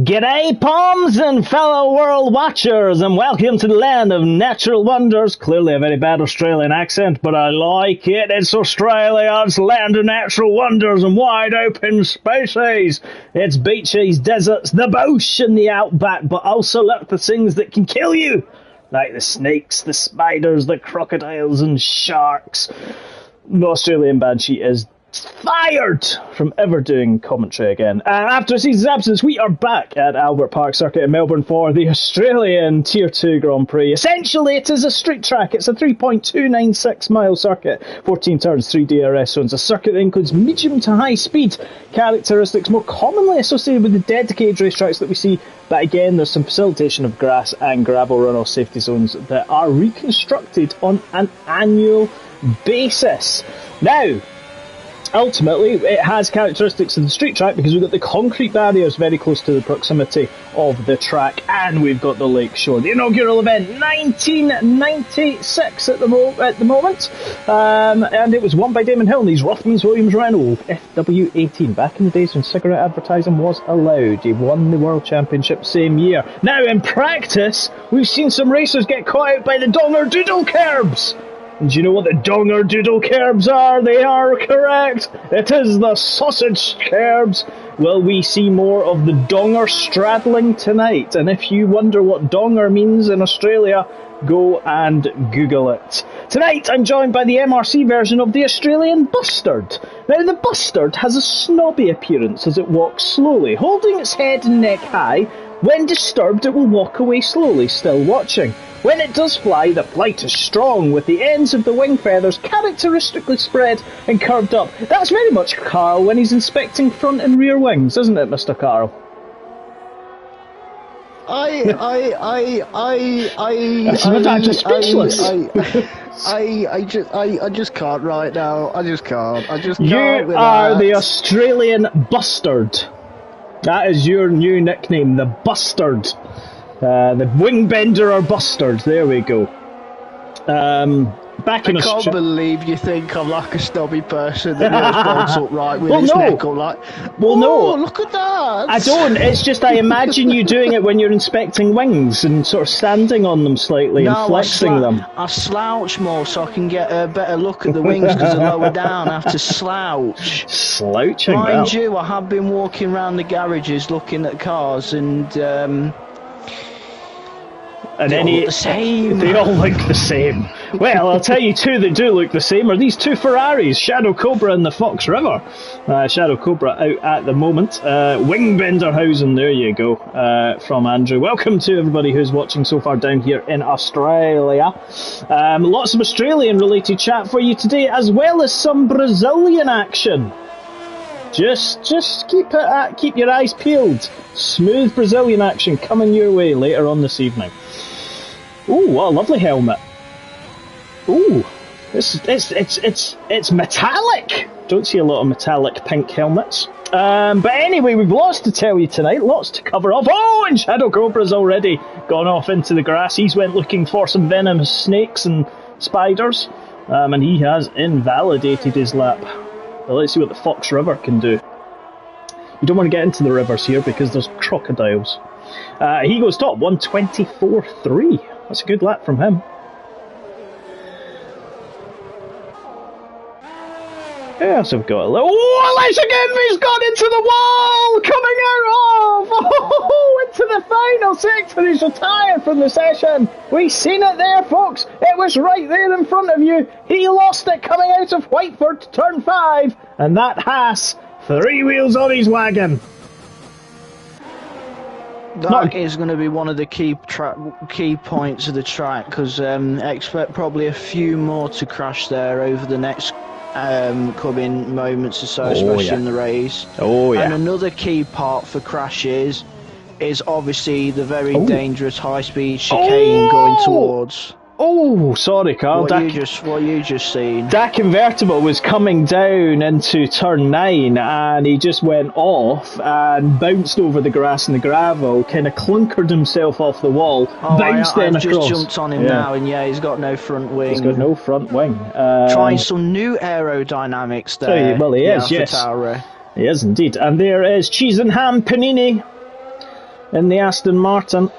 G'day, Poms and fellow world watchers, and welcome to the land of natural wonders. Clearly a very bad Australian accent, but I like it. It's Australia, it's land of natural wonders and wide open spaces. It's beaches, deserts, the bush and the outback, but also look at the things that can kill you. Like the snakes, the spiders, the crocodiles and sharks. The Australian Banshee is fired from ever doing commentary again. After a season's absence, we are back at Albert Park Circuit in Melbourne for the Australian Tier 2 Grand Prix. Essentially, it is a street track. It's a 3.296 mile circuit, 14 turns, 3 DRS zones. A circuit that includes medium to high speed characteristics more commonly associated with the dedicated racetracks that we see. But again, there's some facilitation of grass and gravel runoff safety zones that are reconstructed on an annual basis. Now, ultimately, it has characteristics of the street track because we've got the concrete barriers very close to the proximity of the track, and we've got the lake shore. The inaugural event, 1996 at the moment, and it was won by Damon Hill and these Rothmans Williams Renault FW18. Back in the days when cigarette advertising was allowed, he won the World Championship same year. Now, in practice, we've seen some racers get caught out by the Donger Doodle curbs. And do you know what the Donger Doodle curbs are? They are correct. It is the sausage curbs. Will we see more of the Donger straddling tonight? And if you wonder what Donger means in Australia, go and Google it. Tonight I'm joined by the MRC version of the Australian Bustard. Now the Bustard has a snobby appearance as it walks slowly, holding its head and neck high. When disturbed, it will walk away slowly, still watching. When it does fly, the flight is strong, with the ends of the wing feathers characteristically spread and curved up. That's very much Carl when he's inspecting front and rear wings, isn't it, Mr. Carl? I just can't right now. I just can't. You are the Australian Bustard. That is your new nickname, the Bustard. The Wingbender or Bustard. There we go. Back in I can't believe you think I'm like a snobby person that always bolts upright with his neck up like. Well, no, look at that. I don't. It's just I imagine you doing it when you're inspecting wings and sort of standing on them slightly and flexing them. I slouch more so I can get a better look at the wings because they're lower down. I have to slouch. Slouching. Mind you, I have been walking around the garages looking at cars and they all look the same. They all look the same. Well, I'll tell you two that do look the same are these two Ferraris, Shadow Cobra and the Fox River. Shadow Cobra out at the moment. Wingbenderhausen, there you go, from Andrew. Welcome to everybody who's watching so far down here in Australia. Lots of Australian related chat for you today, as well as some Brazilian action. Just keep your eyes peeled. Smooth Brazilian action coming your way later on this evening. Ooh, what a lovely helmet. Ooh, it's metallic. Don't see a lot of metallic pink helmets. But anyway, we've lots to tell you tonight, lots to cover off. Oh, and Shadow Cobra's already gone off into the grass. He's went looking for some venomous snakes and spiders, and he has invalidated his lap. Well, let's see what the Fox River can do. You don't want to get into the rivers here because there's crocodiles. He goes top, 124.3. That's a good lap from him. Yes, I've got a little... Oh, Elijah Genvy's gone into the wall! Coming out of... Oh, into the final sector. He's retired from the session. We've seen it there, folks. It was right there in front of you. He lost it coming out of Whiteford to turn 5. And that has 3 wheels on his wagon. That is going to be one of the key points of the track, because expect probably a few more to crash there over the next coming moments or so, especially in the race. Oh yeah. And another key part for crashes is obviously the very dangerous high-speed chicane going towards. Oh, sorry, Carl. What you just seen? That convertible was coming down into turn 9 and he just went off and bounced over the grass and the gravel, kind of clunkered himself off the wall, bounced then across. I've just jumped on him now, and yeah, he's got no front wing. He's got no front wing. Trying some new aerodynamics there. Well, he is, yes. He is indeed. And there is Cheese and Ham Panini. in the Aston Martin.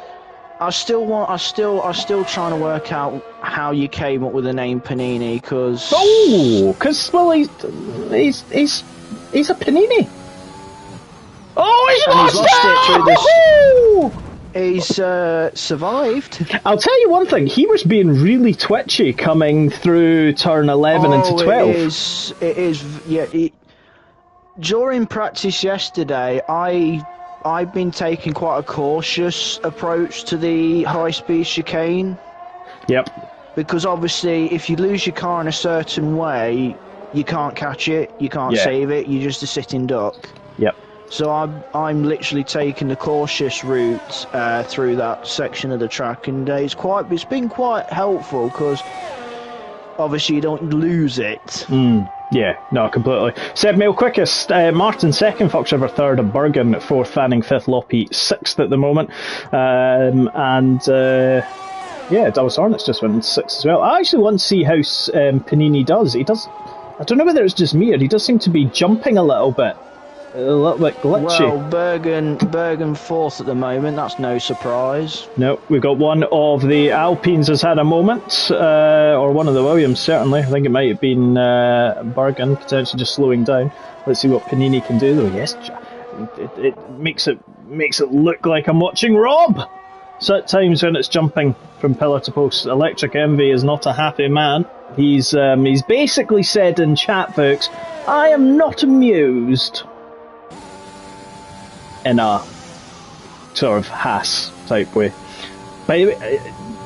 I still trying to work out how you came up with the name Panini, because well, he's a Panini. Oh, he's lost it! He's survived. I'll tell you one thing, he was being really twitchy coming through turn 11 into 12. It is, yeah. During practice yesterday, I've been taking quite a cautious approach to the high-speed chicane. Yep. Because obviously, if you lose your car in a certain way, you can't catch it, you can't save it, you're just a sitting duck. Yep. So I'm literally taking the cautious route through that section of the track, and it's been quite helpful because obviously you don't lose it. Yeah, no, completely. 7 mile quickest, Martin second, Fox River third, and Bergen fourth, Fanning fifth, Loppy sixth at the moment. Dallas Hornets just went sixth as well. I actually want to see how Panini does. He does. I don't know whether it's just me or he does seem to be jumping a little bit glitchy. Well, Bergen fourth at the moment. That's no surprise. No, we've got one of the Alpines has had a moment, or one of the Williams certainly. I think it might have been Bergen potentially just slowing down. Let's see what Panini can do though. Yes, it makes it look like I'm watching Rob. So at times when it's jumping from pillar to post, Electric Envy is not a happy man. He's basically said in chat, folks, I am not amused. In a sort of Haas type way. But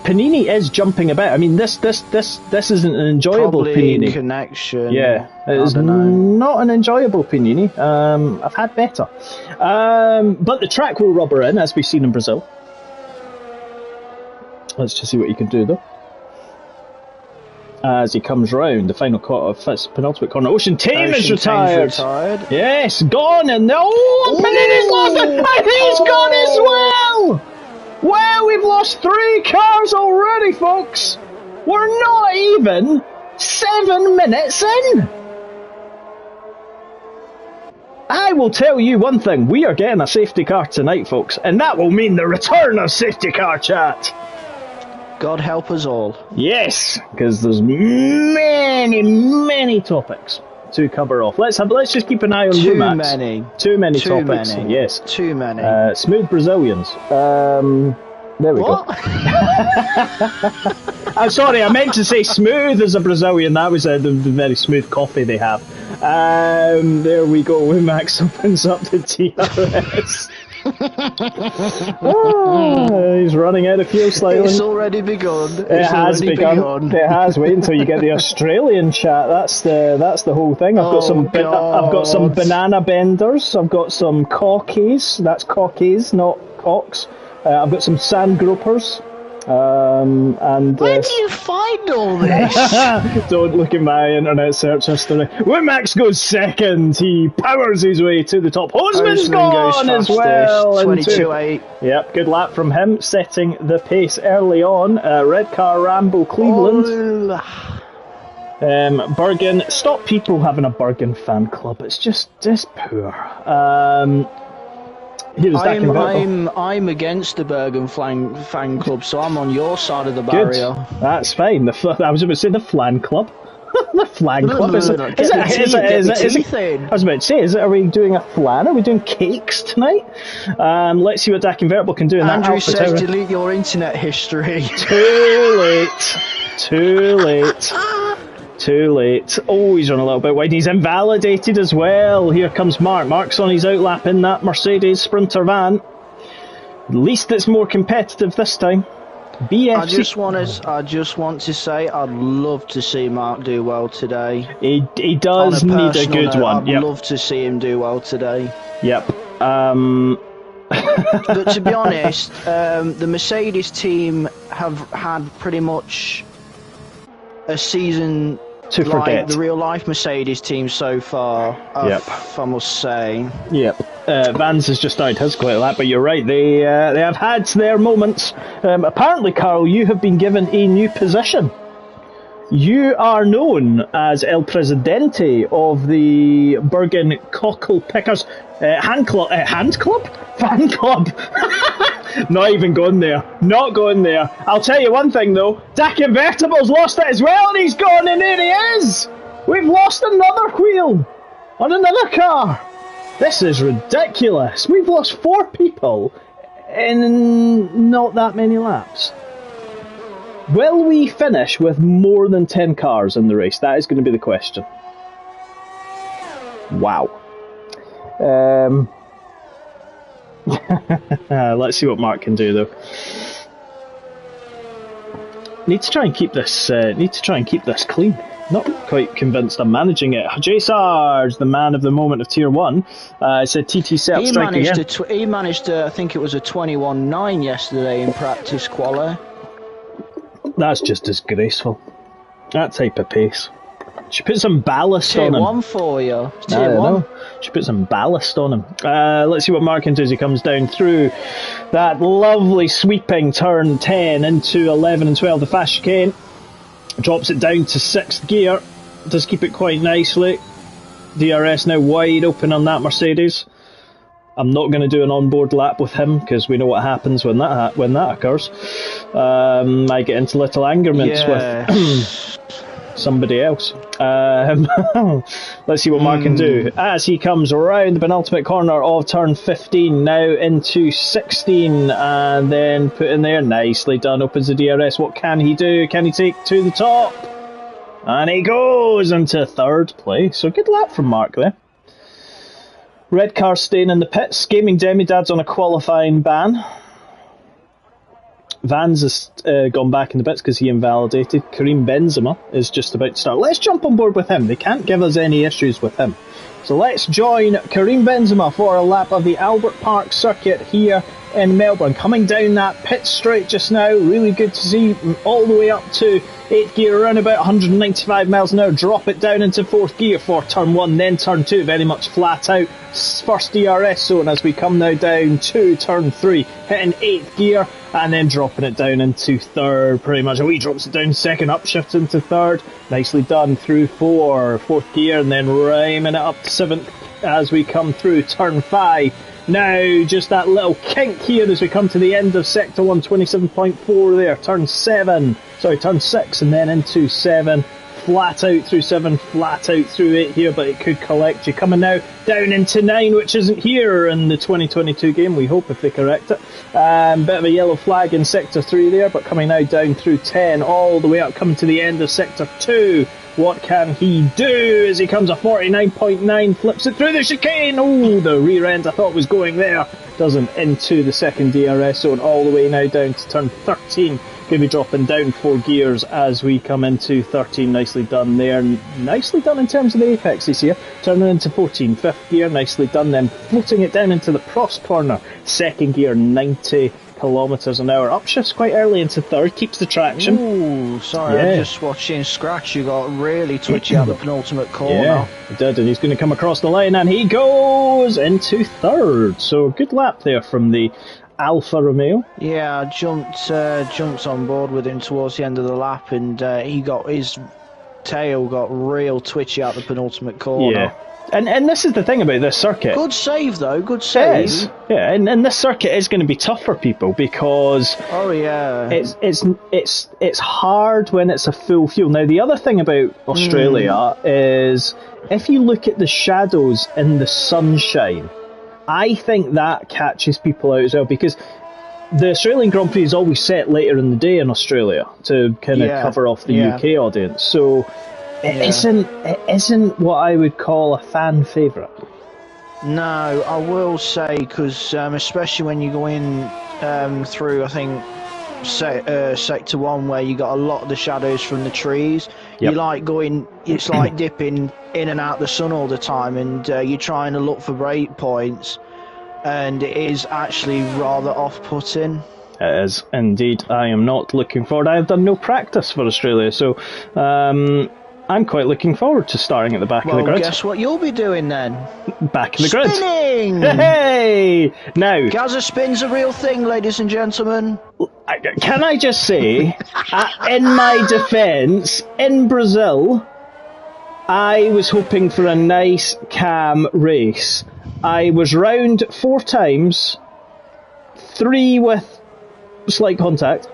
Panini is jumping about. I mean, this isn't an enjoyable Probably Panini. Connection. Yeah, it is not an enjoyable Panini. I've had better. But the track will rubber in, as we've seen in Brazil. Let's just see what you can do though. As he comes round the final quarter, penultimate corner. Ocean Tame is retired. Yes, gone, and Panini's lost it, and he's gone as well. Well, we've lost 3 cars already, folks. We're not even 7 minutes in. I will tell you one thing: we are getting a safety car tonight, folks, and that will mean the return of safety car chat. God help us all. Yes, because there's many topics to cover off. Let's just keep an eye on Rumax. Too many topics. Yes. Too many. Smooth Brazilians. There we go. I'm sorry, I meant to say smooth as a Brazilian. That was the very smooth coffee they have. There we go. Rumax opens up the TRS. He's running out of fuel slightly. It's already begun. It has begun. It has. Wait until you get the Australian chat. That's the whole thing. I've got some banana benders. I've got some cockies. That's cockies, not cocks. I've got some sand gropers. And where do you find all this? Don't look at my internet search history. Wimax goes second. He powers his way to the top. Hoseman's gone as well. 22.8. Yep, good lap from him, setting the pace early on. Red car Rambo Cleveland. Bergen. Stop people having a Bergen fan club. It's just poor. I'm against the Bergen fan club, so I'm on your side of the barrier. Good. That's fine. I was about to say the Flan Club. The Flan Club. I was about to say, are we doing a flan? Are we doing cakes tonight? Let's see what Dak Convertible can do in that. Andrew says delete your internet history. Too late. Oh, he's run a little bit wide. He's invalidated as well. Here comes Mark. Mark's on his outlap in that Mercedes Sprinter van. At least it's more competitive this time. BFC. I just want to say I'd love to see Mark do well today. He does need a good one. I'd love to see him do well today. Yep. But to be honest, the Mercedes team have had pretty much a season to forget. The real life Mercedes team so far, if I must say. Yep. Vans has just died his quite a lot, but you're right, they have had their moments. Apparently, Carl, you have been given a new position You are known as El Presidente of the Bergen Cockle Pickers Hand Club? Fan Club? Not even going there. Not going there. I'll tell you one thing though. Dak Invertible's lost it as well, and he's gone, and there he is! We've lost another wheel on another car. This is ridiculous. We've lost 4 people in not that many laps. Will we finish with more than 10 cars in the race? That is going to be the question. Wow. Let's see what Mark can do, though. Need to try and keep this. Clean. Not quite convinced I'm managing it. J Sarge, the man of the moment of Tier 1, said TT set strike again. He managed to, I think it was a 21.9 yesterday in practice quali. That's just disgraceful. That type of pace. She put some ballast on him. Tier 1 for you. Tier 1. She put some ballast on him. Let's see what Mark can do as he comes down through that lovely sweeping turn 10 into 11 and 12. The fast chicane. Drops it down to 6th gear. Does keep it quite nicely. DRS now wide open on that Mercedes. I'm not going to do an onboard lap with him because we know what happens when that occurs. I get into little angerments with somebody else. Let's see what Mark can do as he comes around the penultimate corner of turn 15, now into 16, and then put in there. Nicely done. Opens the DRS. What can he do? Can he take to the top? And he goes into 3rd place. So good lap from Mark there. Red car staying in the pits. Gaming Demidads on a qualifying ban. Vans has gone back in the bits because he invalidated. Karim Benzema is just about to start. Let's jump on board with him. They can't give us any issues with him. So let's join Karim Benzema for a lap of the Albert Park circuit here in Melbourne. Coming down that pit straight just now. Really good to see all the way up to 8th gear, around about 195 miles an hour. Drop it down into 4th gear for turn 1, then turn 2. Very much flat out. First DRS zone as we come now down to turn 3. Hitting 8th gear and then dropping it down into 3rd. Pretty much. He drops it down 2nd, upshift into 3rd. Nicely done through 4th gear, and then ramming it up to 7th as we come through turn 5. Now, just that little kink here as we come to the end of Sector 1, 27.4 there. Turn 6, and then into 7. Flat out through 7, flat out through 8 here, but it could collect you. Coming now down into 9, which isn't here in the 2022 game, we hope, if they correct it. Bit of a yellow flag in Sector 3 there, but coming now down through 10, all the way up, coming to the end of Sector 2. What can he do as he comes a 49.9, flips it through the chicane? Oh, the rear end I thought was going there. Doesn't, into the 2nd DRS zone, all the way now down to turn 13. Going to be dropping down 4 gears as we come into 13. Nicely done there. Nicely done in terms of the apexes here. Turning into 14. 5th gear, nicely done. Then floating it down into the cross corner. 2nd gear, 90 kilometres an hour. Upshifts quite early into 3rd. Keeps the traction. Ooh, sorry, I'm just watching Scratch. You got really twitchy at the penultimate corner. Yeah, he did, and he's going to come across the line, and he goes into 3rd. So good lap there from the Alfa Romeo. Yeah, I jumped on board with him towards the end of the lap, and he got his tail got real twitchy at the penultimate corner. Yeah. And this is the thing about this circuit. Good save though, good save. It is. Yeah, and this circuit is going to be tough for people because it's hard when it's a full fuel. Now the other thing about Australia is if you look at the shadows in the sunshine, I think that catches people out as well, because the Australian Grand Prix is always set later in the day in Australia to kind of cover off the UK audience. So it isn't what I would call a fan favourite. No, I will say, because especially when you go in through, I think, Sector 1, where you got a lot of the shadows from the trees, you like going, it's like dipping in and out the sun all the time, and you're trying to look for break points, and it is actually rather off-putting. It is indeed. I am not looking forward. I have done no practice for Australia, so I'm quite looking forward to starting at the back of the grid. Well, guess what you'll be doing then? Back of the grid. Spinning! Hey! Now, Gaza spin's a real thing, ladies and gentlemen. Can I just say, in my defence, in Brazil, I was hoping for a nice, calm race. I was round 4 times, 3 with slight contact,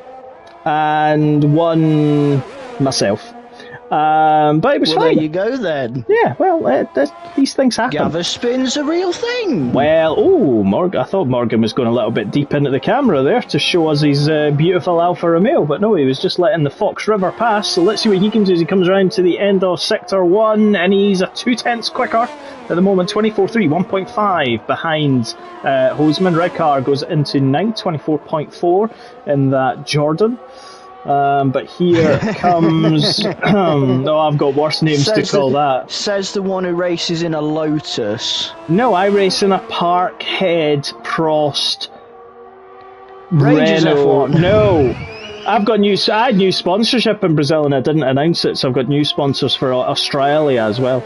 and 1 myself. But it was fine. There you go then. Yeah, well, these things happen. Gather spin's a real thing. Well, I thought Morgan was going a little bit deep into the camera there to show us his beautiful Alfa Romeo, but no, he was just letting the Fox River pass. So let's see what he can do as he comes around to the end of Sector 1, and he's a 2/10 quicker at the moment, 24.3, 1.5 behind Hoseman. Red car goes into 9th, 24.4 in that Jordan. But here comes... no, I've got worse names to call that. Says the one who races in a Lotus. No, I race in a Parkhead Prost Rangers Renault. F1. No, I had new sponsorship in Brazil and I didn't announce it, so I've got new sponsors for Australia as well.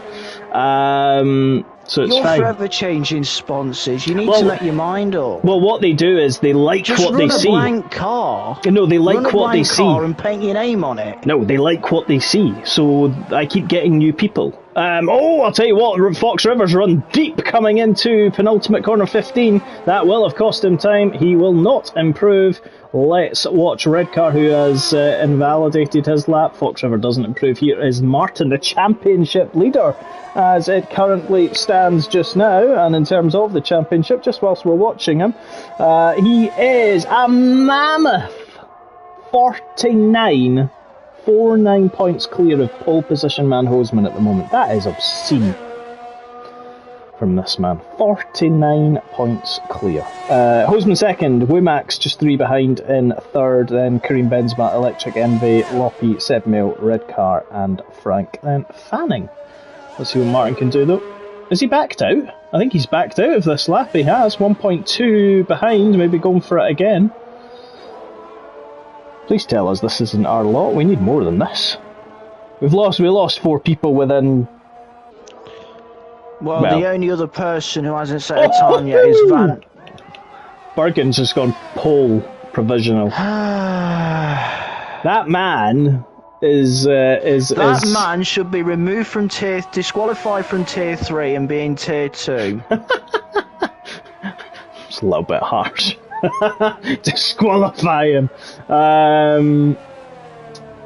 So it's You're fine. forever changing sponsors. You need to let your mind up. Well, what they do is they like what they see. Just run a blank car. No, they like what they see. And paint your name on it. No, they like what they see. So I keep getting new people. I'll tell you what, Fox Rivers run deep coming into penultimate corner 15. That will have cost him time. He will not improve. Let's watch Red Car, who has invalidated his lap. Fox River doesn't improve. Here is Martin, the championship leader, as it currently stands just now. And in terms of the championship, just whilst we're watching him, he is a mammoth 49 points clear of pole position man Hoseman at the moment. That is obscene from this man. 49 points clear. Hoseman second, Womax just 3 behind in third, then Kareem Benzema, Electric Envy, Loppy, Seb Mail, Red Car and Frank, then Fanning. Let's see what Martin can do though. Is he backed out? I think he's backed out of this lap. He has 1.2 behind, maybe going for it again. Please tell us this isn't our lot. We need more than this. We lost 4 people within... Well, the only other person who hasn't set a time yet is Van... Bergen's just gone pole provisional. That man man should be removed from disqualified from tier 3 and be in tier 2. It's a little bit harsh. Disqualify him.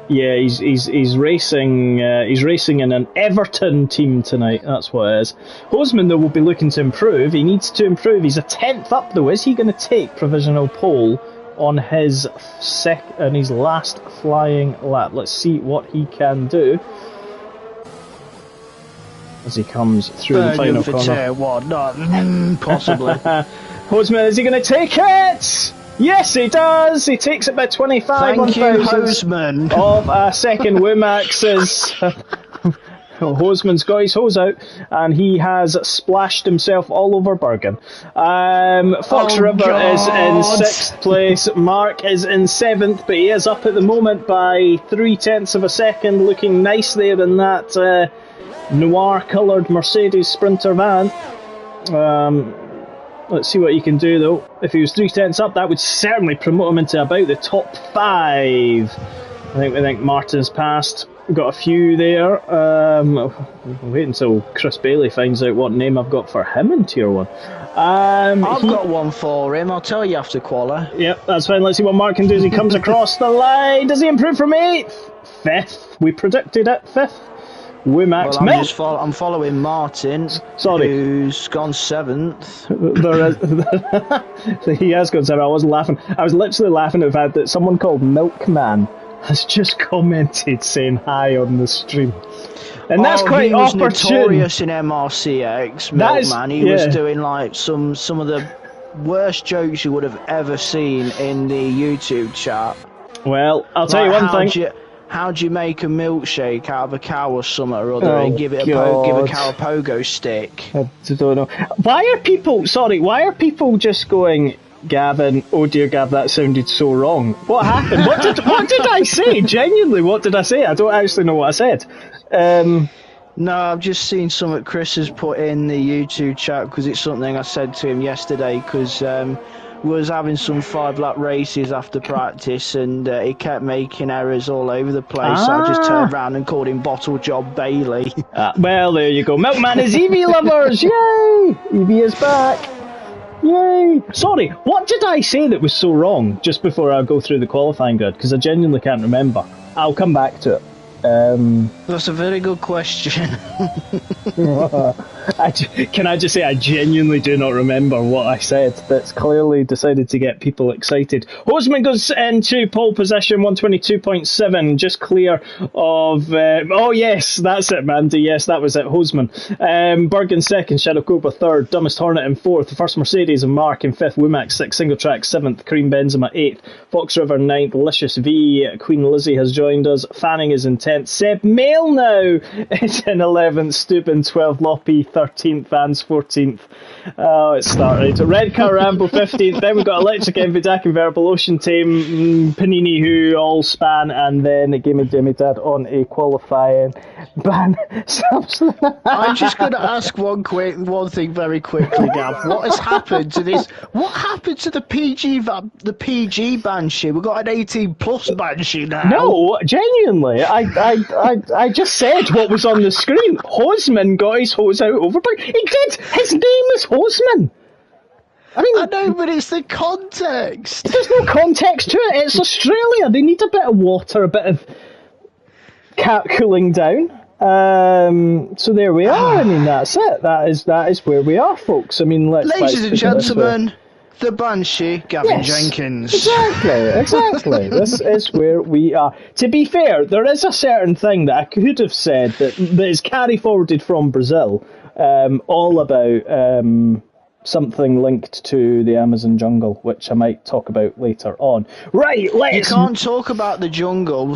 Yeah, he's racing. He's racing in an Everton team tonight. That's what it is. Hoseman though will be looking to improve. He needs to improve. He's a 10th up though. Is he going to take provisional pole on his his last flying lap? Let's see what he can do as he comes through the final corner. Tier 1, not possibly. Hoseman, is he going to take it? Yes, he does. He takes it by 25 Thank you, Hoseman. Of a second. Womax is... Hoseman's got his hose out, and he has splashed himself all over Bergen. Fox River is in 6th place. Mark is in 7th, but he is up at the moment by 0.3 of a second, looking nice there in that noir-coloured Mercedes Sprinter van. Let's see what he can do though. If he was 0.3 up, that would certainly promote him into about the top 5. I think Martin's passed. We've got a few there. Wait until Chris Bailey finds out what name I've got for him in tier 1. I've got one for him. I'll tell you after quali. Yep, that's fine. Let's see what Mark can do as he comes across the line. Does he improve from 8th? 5th. We predicted it. 5th. Womax. Well, I'm following Martin, who's gone 7th. He has gone 7th. I wasn't laughing. I was literally laughing at the fact that someone called Milkman has just commented saying hi on the stream. And that's quite opportune. He was notorious in MRCX, Milkman. He was doing like some of the worst jokes you would have ever seen in the YouTube chat. Well, I'll tell you one thing. How do you make a milkshake out of a cow or something or other and give a cow a pogo stick? I don't know. Why are people just going, Gavin, oh dear Gav, that sounded so wrong. What happened? What did I say? Genuinely, what did I say? I don't actually know what I said. No, I've just seen something Chris has put in the YouTube chat because it's something I said to him yesterday because was having some 5-lap races after practice, and he kept making errors all over the place. So I just turned around and called him Bottle Job Bailey. Well, there you go. Milkman is EV lovers! Yay! EV is back! Yay! Sorry, what did I say that was so wrong just before I go through the qualifying grid? Because I genuinely can't remember. I'll come back to it. That's a very good question. Can I just say I genuinely do not remember what I said. That's clearly decided to get people excited. Hosman goes into pole position, 122.7, just clear of... oh yes, that's it, Mandy. Yes, that was it, Hosman. Bergen second, Shadow Cobra third, Dumbest Hornet in fourth, First Mercedes and Mark in fifth, Womack sixth, Single Track seventh, Kareem Benzema eighth, Fox River ninth, Licious V, Queen Lizzie has joined us, Fanning is in 10th, Seb Mail now is in 11th, Steuben 12th, Loppy 13th, Vans 14th. Oh, it started. Red Car Rambo 15th, then we've got Electric Envy, Dak Invertible, Ocean Tame, Panini Who, All Span, and then Gaming Demidad on a qualifying ban. I'm just going to ask one thing very quickly, Gav. What has happened to this? What happened to the PG Banshee? We've got an 18 plus Banshee now. No, genuinely, I just said what was on the screen. Hosman got his hose out over. He did. His name is Hosman. I know, but it's the context. There's no context to it. It's Australia. They need a bit of water, a bit of cat cooling down. So there we are. I mean, that's it. That is where we are, folks. I mean, ladies and gentlemen, the Banshee, Gavin Jenkins. Exactly. This is where we are. To be fair, there is a certain thing that I could have said that is carry forwarded from Brazil, all about something linked to the Amazon jungle, which I might talk about later on. Right, let's... You can't talk about the jungle.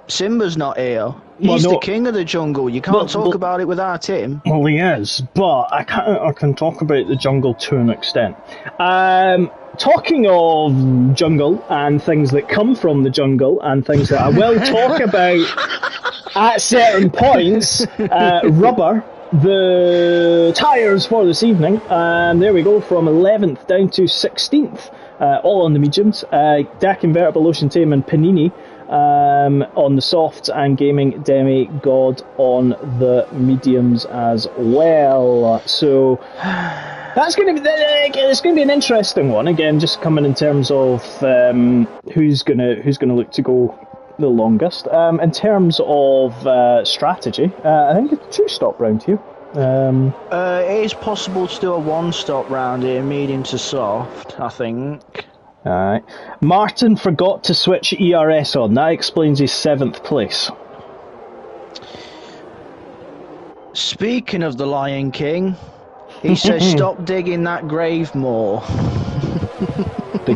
Simba's not here. He's the king of the jungle. You can't talk about it without him. Well, he is, but I can talk about the jungle to an extent. Talking of jungle and things that come from the jungle and things that I will talk about at certain points, rubber, the tyres for this evening, there we go, from 11th down to 16th, all on the mediums. Dak Invertible, Ocean Tame and Panini on the softs, and Gaming Demigod on the mediums as well. So that's going to be it's going to be an interesting one. Again, just coming in terms of who's going to look to go the longest. In terms of strategy, I think it's a 2-stop round here. It is possible to do a 1-stop round here, medium to soft, I think. Alright. Martin forgot to switch ERS on. That explains his 7th place. Speaking of the Lion King, he says stop digging that grave more. The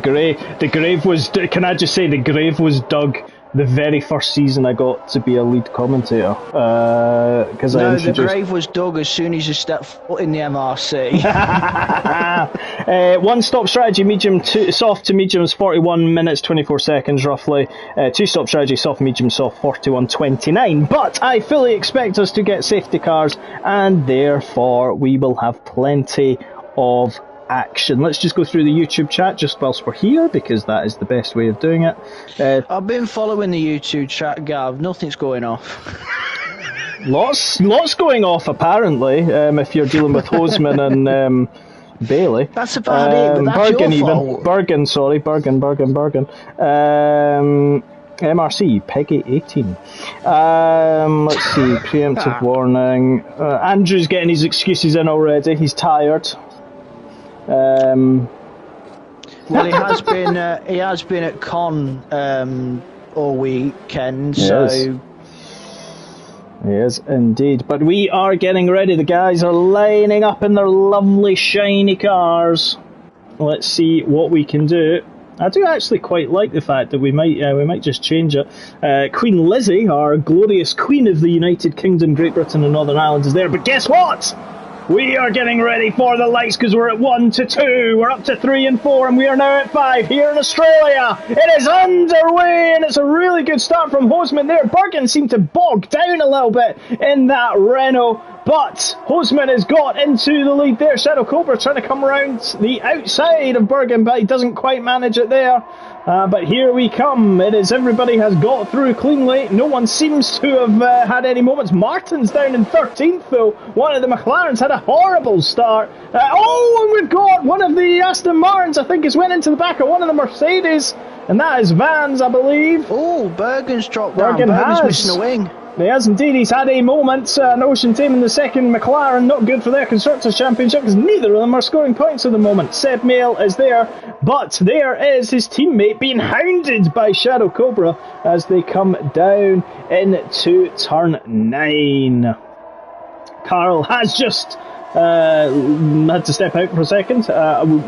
grave was... Can I just say, the grave was dug the very first season I got to be a lead commentator. The grave was dug as soon as you stepped foot in the MRC. 1-stop strategy, soft to mediums, 41 minutes, 24 seconds roughly. 2-stop strategy, soft, medium, soft, 41.29. But I fully expect us to get safety cars, and therefore we will have plenty of action. Let's just go through the YouTube chat just whilst we're here, because that is the best way of doing it. I've been following the YouTube chat, Gav. Nothing's going off. Lots going off apparently. If you're dealing with Hosman and Bailey. That's about it. But that's Bergen your even. fault. Bergen. MRC, Peggy 18. Let's see, preemptive warning. Andrew's getting his excuses in already. He's tired. Well, he has been at con all weekend, so he is indeed. But we are getting ready. The guys are lining up in their lovely shiny cars. Let's see what we can do. I do actually quite like the fact that we might just change it. Queen Lizzie, our glorious Queen of the United Kingdom, Great Britain and Northern Ireland, is there. But guess what? We are getting ready for the lights because we're at 1 to 2. We're up to 3 and 4, and we are now at 5 here in Australia. It is underway, and it's a really good start from Hoseman there. Bergen seemed to bog down a little bit in that Renault, but Hoseman has got into the lead there. Shadow Cobra trying to come around the outside of Bergen, but he doesn't quite manage it there. But here we come. It is everybody has got through cleanly. No one seems to have had any moments. Martin's down in 13th though. One of the McLarens had a horrible start. And we've got one of the Aston Martins, I think, has went into the back of one of the Mercedes. And that is Vans, I believe. Oh, Bergen's dropped down. Bergen's missing a wing. He has indeed. He's had a moment. An Ocean Team in the second McLaren. Not good for their Constructors' Championship because neither of them are scoring points at the moment. Seb Mail is there, but there is his teammate being hounded by Shadow Cobra as they come down into turn 9. Carl has just had to step out for a second.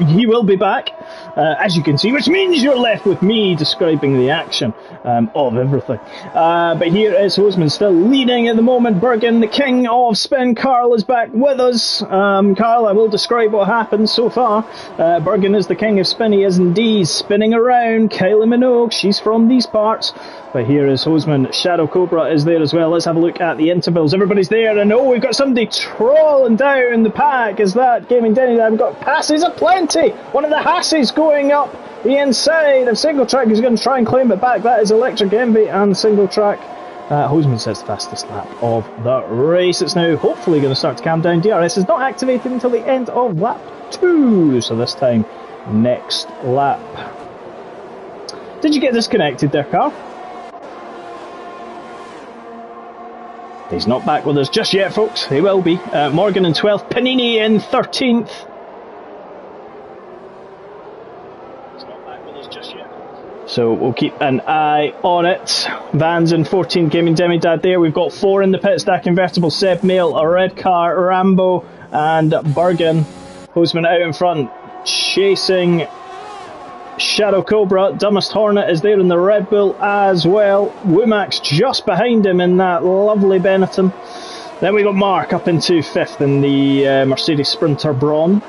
He will be back, as you can see, which means you're left with me describing the action of everything. But here is Hoseman still leading at the moment. Bergen, the king of spin. Carl is back with us. Carl, I will describe what happened so far. Bergen is the king of spin. He is indeed spinning around. Kylie Minogue, she's from these parts. But here is Hoseman. Shadow Cobra is there as well. Let's have a look at the intervals. Everybody's there, and we've got somebody trawling down the pack. Is that Gaming Denny? We've got passes aplenty. One of the Hasses going up the inside of Single Track is going to try and claim it back. That is Electric Envy and Single Track. Hoseman says the fastest lap of the race. It's now hopefully going to start to calm down. DRS is not activated until the end of lap 2. So this time, next lap. Did you get disconnected there, Carl? He's not back with us just yet, folks. He will be. Morgan in 12th, Panini in 13th. He's not back with us just yet. So we'll keep an eye on it. Vans in 14th, Gaming Demidad there. We've got 4 in the pit, Stack Invertible, Seb Mail, a Red Car, Rambo, and Bergen. Hoseman out in front, chasing Shadow Cobra. Dumbest Hornet is there in the Red Bull as well. Womack's just behind him in that lovely Benetton. Then we got Mark up into 5th in the Mercedes Sprinter Braun.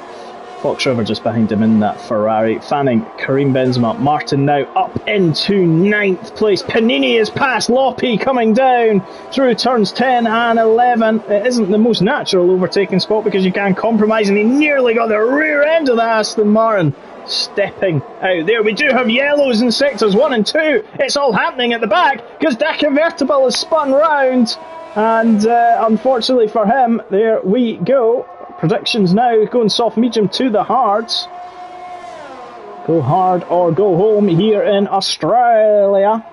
Fox River just behind him in that Ferrari. Fanning, Karim Benzema. Martin now up into 9th place. Panini is past Loppy coming down through turns 10 and 11. It isn't the most natural overtaking spot because you can't compromise, and he nearly got the rear end of the Aston Martin stepping out there. We do have yellows in sectors 1 and 2. It's all happening at the back because Dak Convertible is spun round, and unfortunately for him, there we go. Predictions now going soft medium to the hards. Go hard or go home here in Australia.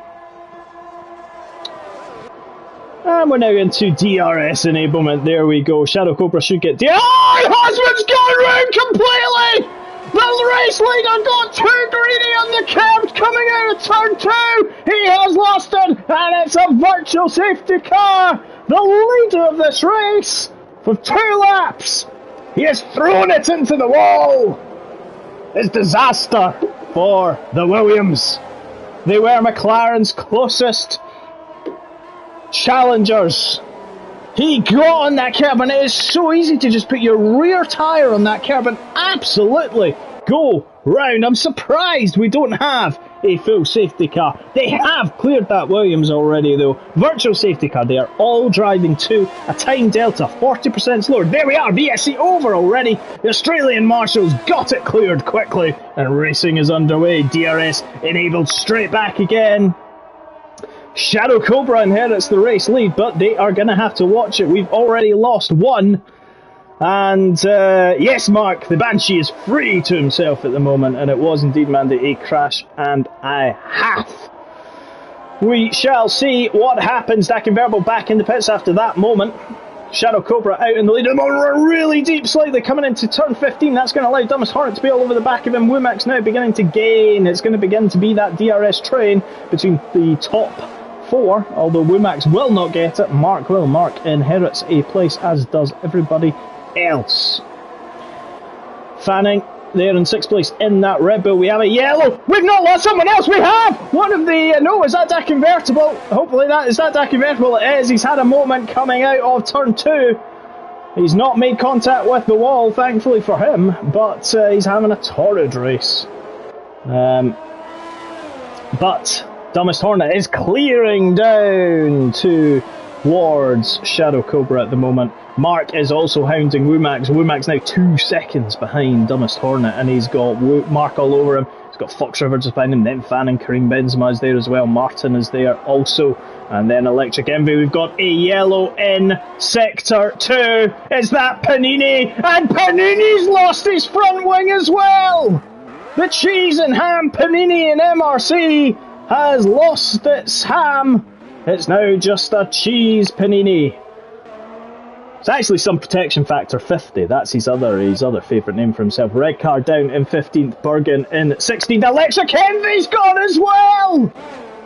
And we're now into DRS enablement. There we go. Shadow Cobra should get Husband's gone round completely! The race leader got too greedy on the curbs coming out of turn 2. He has lost it, and it's a virtual safety car. The leader of this race for 2 laps. He has thrown it into the wall. It's disaster for the Williams. They were McLaren's closest challengers. He got on that curb, and it is so easy to just put your rear tyre on that curb and absolutely go round. I'm surprised we don't have a full safety car. They have cleared that Williams already though. Virtual safety car. They are all driving to a time delta 40% slower. There we are. VSC over already. The Australian Marshals got it cleared quickly, and racing is underway. DRS enabled straight back again. Shadow Cobra inherits the race lead, but they are going to have to watch it. We've already lost 1. And yes, Mark, the Banshee is free to himself at the moment, and it was indeed, Mandy, a crash and a half. We shall see what happens. Dak Convertible back in the pits after that moment. Shadow Cobra out in the lead. We're really deep, slightly coming into turn 15. That's going to allow Dumbest Hornet to be all over the back of him. Womack's now beginning to gain. It's going to begin to be that DRS train between the top 4, although Womack's will not get it. Mark will. Mark inherits a place, as does everybody else. Fanning there in 6th place in that Red Bull. We have a yellow. We've not lost someone else. We have one of the no, is that Dak Convertible? Hopefully that is that Dak Convertible. It is. He's had a moment coming out of turn 2. He's not made contact with the wall, thankfully for him, but he's having a torrid race. But Dumbest Hornet is clearing down towards Shadow Cobra at the moment. Mark is also hounding Wumax. Wumax now 2 seconds behind Dumbest Hornet, and he's got Mark all over him. He's got Fox River just behind him, then Fan and Kareem Benzema is there as well. Martin is there also. And then Electric Envy. We've got a yellow in Sector 2. Is that Panini? And Panini's lost his front wing as well! The cheese and ham Panini in MRC has lost its ham. It's now just a cheese Panini. It's actually some protection factor 50. That's his other favourite name for himself. Red car down in 15th. Bergen in 16th. Electric Envy's gone as well!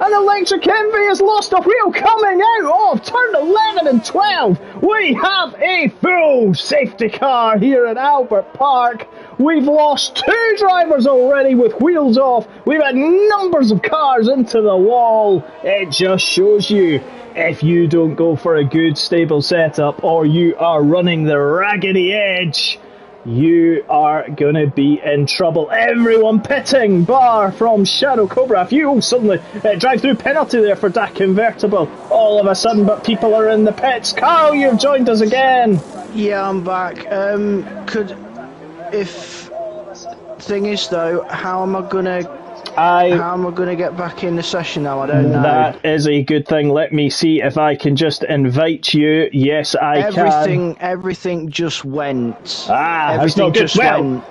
And Electric Envy has lost a wheel coming out of turn 11 and 12. We have a full safety car here at Albert Park. We've lost 2 drivers already with wheels off. We've had numbers of cars into the wall. It just shows you, if you don't go for a good stable setup or you are running the raggedy edge, you are going to be in trouble. Everyone pitting, bar from Shadow Cobra. If you suddenly drive through penalty there for Dak Convertible all of a sudden, but people are in the pits. Carl, you've joined us again. Yeah, I'm back. Thing is though, how am I gonna get back in the session now? I don't know. That is a good thing. Let me see if I can just invite you. Yes, I can. Everything just went. That's not good. Well,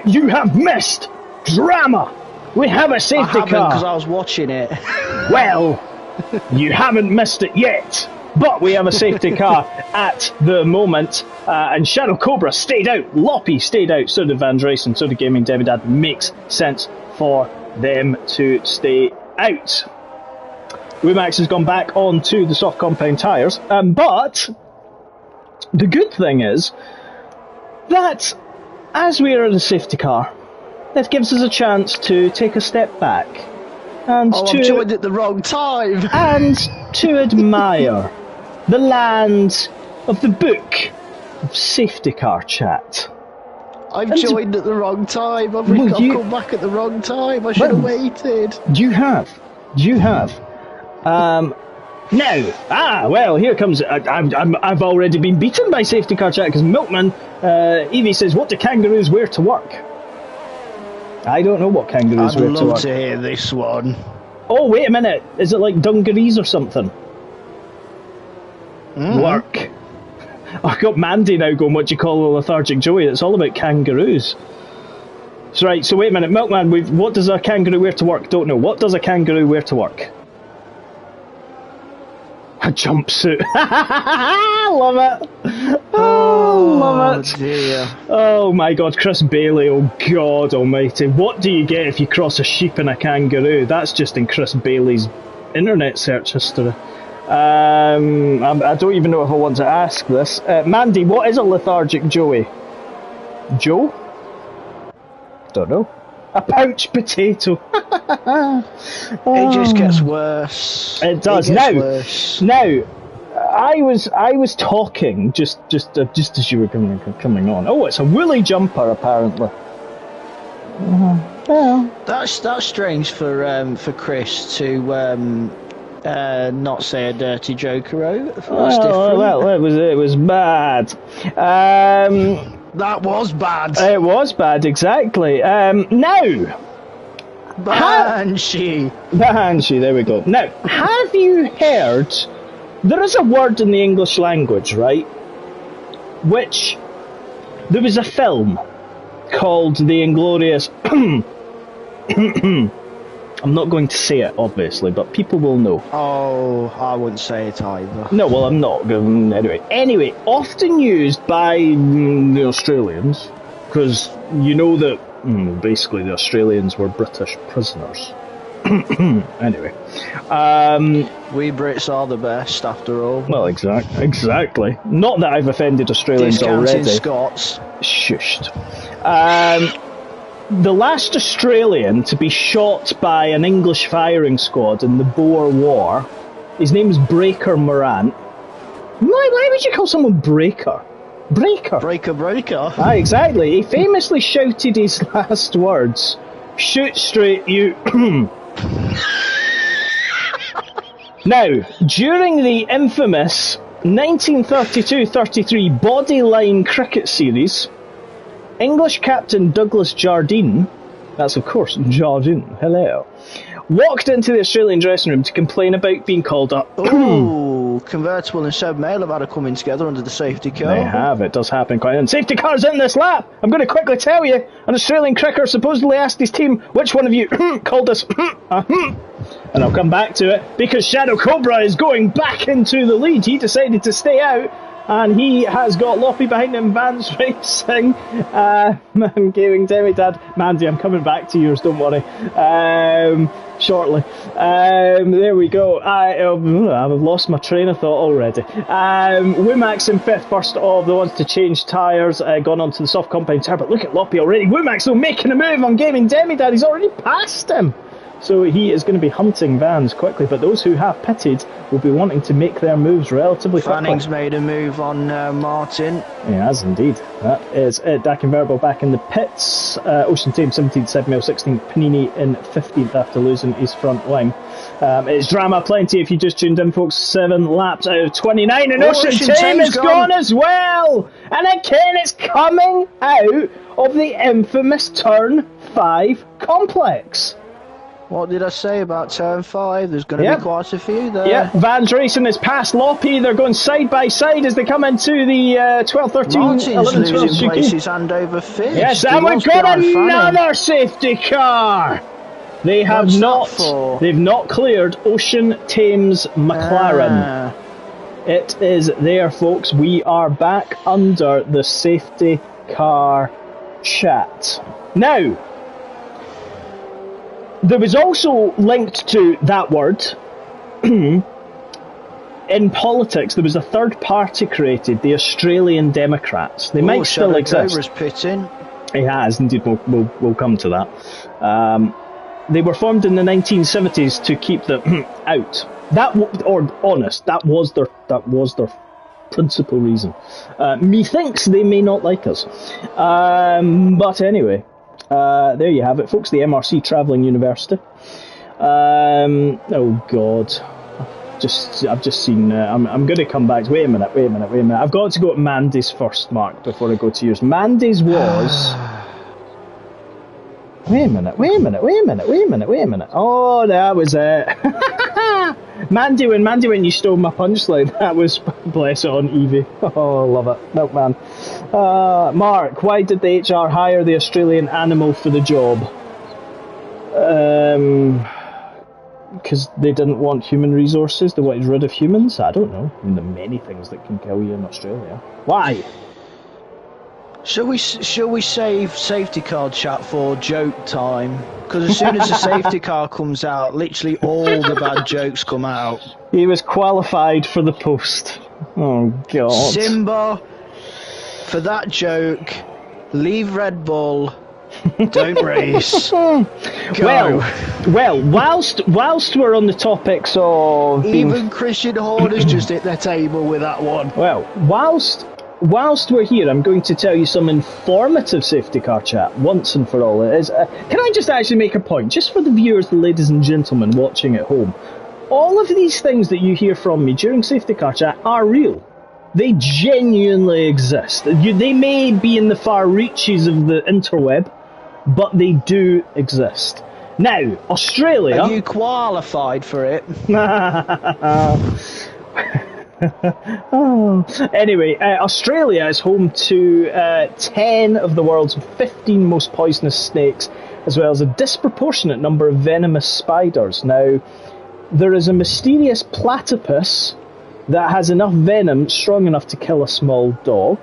you have missed drama. We have a safety car. Because I was watching it. Well, you haven't missed it yet. But we have a safety car at the moment, and Shadow Cobra stayed out. Loppy stayed out. So did Van Drayson. So did Gaming Debbie Dad. Makes sense for them to stay out. Wumax has gone back onto the soft compound tyres, but the good thing is that as we are in a safety car, that gives us a chance to take a step back and I've joined at the wrong time and to admire the land of the book of safety car chat. I've joined at the wrong time. I've come back at the wrong time. I should have waited. You have. Now, well, here comes. I've already been beaten by safety car chat because Milkman Evie says, "What do kangaroos wear to work?" I don't know what kangaroos wear to work. I'd love to hear this one. Oh, wait a minute. Is it like dungarees or something? Work. I've got Mandy now going, what do you call a lethargic Joey? It's all about kangaroos. So, right, so wait a minute. Milkman, what does a kangaroo wear to work? Don't know. What does a kangaroo wear to work? A jumpsuit. Love it. Oh, love it. Dear. Oh my god, Chris Bailey, oh god almighty. What do you get if you cross a sheep and a kangaroo? That's just in Chris Bailey's internet search history. I don't even know if I want to ask this. Mandy, what is a lethargic Joey? Joe? Don't know. A pouch potato. It just gets worse. It does. Now, I was talking just as you were coming on. Oh, it's a woolly jumper apparently. Well, that's strange for Chris to not say a dirty joker. That's different. Well, it was bad. That was bad. It was bad, exactly. Now, Banshee. Banshee. There we go. Now, have you heard? There is a word in the English language, right? Which there was a film called The Inglorious. I'm not going to say it, obviously, but people will know. Oh, I wouldn't say it either. No, well, I'm not. Anyway, often used by the Australians, because you know that basically the Australians were British prisoners. Anyway. We Brits are the best, after all. Well, exactly. Not that I've offended Australians already. Scots. Shushed. The last Australian to be shot by an English firing squad in the Boer War, his name is Breaker Morant. Why would you call someone Breaker? Breaker. Breaker. Ah, exactly. He famously shouted his last words, "Shoot straight, you." Now, during the infamous 1932-33 Bodyline cricket series, English captain Douglas Jardine, that's of course Jardine, hello, walked into the Australian dressing room to complain about being called up. Ooh, convertible and Seb Mail have had a coming together under the safety car. They have, it does happen quite often. Safety car's in this lap! I'm going to quickly tell you, an Australian cricketer supposedly asked his team which one of you called us and I'll come back to it, because Shadow Cobra is going back into the lead. He decided to stay out, and he has got Loppy behind him, Vans Racing, I'm giving Demi Dad, Mandy, I'm coming back to yours, don't worry, shortly. There we go. I've lost my train of thought already. Womack's in fifth, first of the ones to change tyres, gone onto the soft compound tyre, but look at Loppy already. Womack's though making a move on Gaming Demi Dad, he's already passed him. So he is going to be hunting Vans quickly, but those who have pitted will be wanting to make their moves relatively quickly. Fanning's made a move on Martin. He has indeed. That is it. Dak and Verbal back in the pits. Ocean Tame 17th, 7 Mil 16th, Panini in 15th after losing his front wing. It's drama plenty if you just tuned in, folks. 7 laps out of 29, and Ocean Tame is gone as well! And again, it's coming out of the infamous Turn 5 complex. What did I say about turn 5? There's going to be quite a few there. Yeah, Vans Racing is past Loppy. They're going side by side as they come into the 12, 13, Martin's 11, 12 losing places hand over fist. Yes, and we've got another safety car. They have they've not cleared Ocean Thames McLaren. It is there, folks. We are back under the safety car chat. Now, there was also linked to that word, in politics, there was a third party created, the Australian Democrats. They might still exist. Cobra's pitting. He has, indeed, we'll come to that. They were formed in the 1970s to keep the out. That was their principal reason. Methinks they may not like us. But anyway. There you have it, folks. The MRC Travelling University. Oh God, I've just seen. I'm going to come back. Wait a minute. I've got to go at Mandy's first, Mark, before I go to yours. Mandy's was. Wait a minute. Oh, that was it. Mandy, when you stole my punchline, that was, bless it, on Evie. Oh, love it. Milkman. Mark, why did the HR hire the Australian animal for the job? Because they didn't want human resources, they wanted rid of humans? I don't know. I mean, there are many things that can kill you in Australia. Why? Shall we save safety car chat for joke time? Because as soon as the safety car comes out, literally all the bad jokes come out. He was qualified for the post. Oh God. Simba, for that joke, leave Red Bull, don't race. Go. Well, whilst we're on the topics of even Christian Horner's just hit their table with that one. Well, whilst we're here, I'm going to tell you some informative safety car chat once and for all. It is. Can I just actually make a point, just for the viewers, the ladies and gentlemen watching at home? All of these things that you hear from me during safety car chat are real. They genuinely exist. They may be in the far reaches of the interweb, but they do exist. Now, Australia... Are you qualified for it? Anyway, Australia is home to 10 of the world's 15 most poisonous snakes, as well as a disproportionate number of venomous spiders. Now, there is a mysterious platypus that has enough venom strong enough to kill a small dog,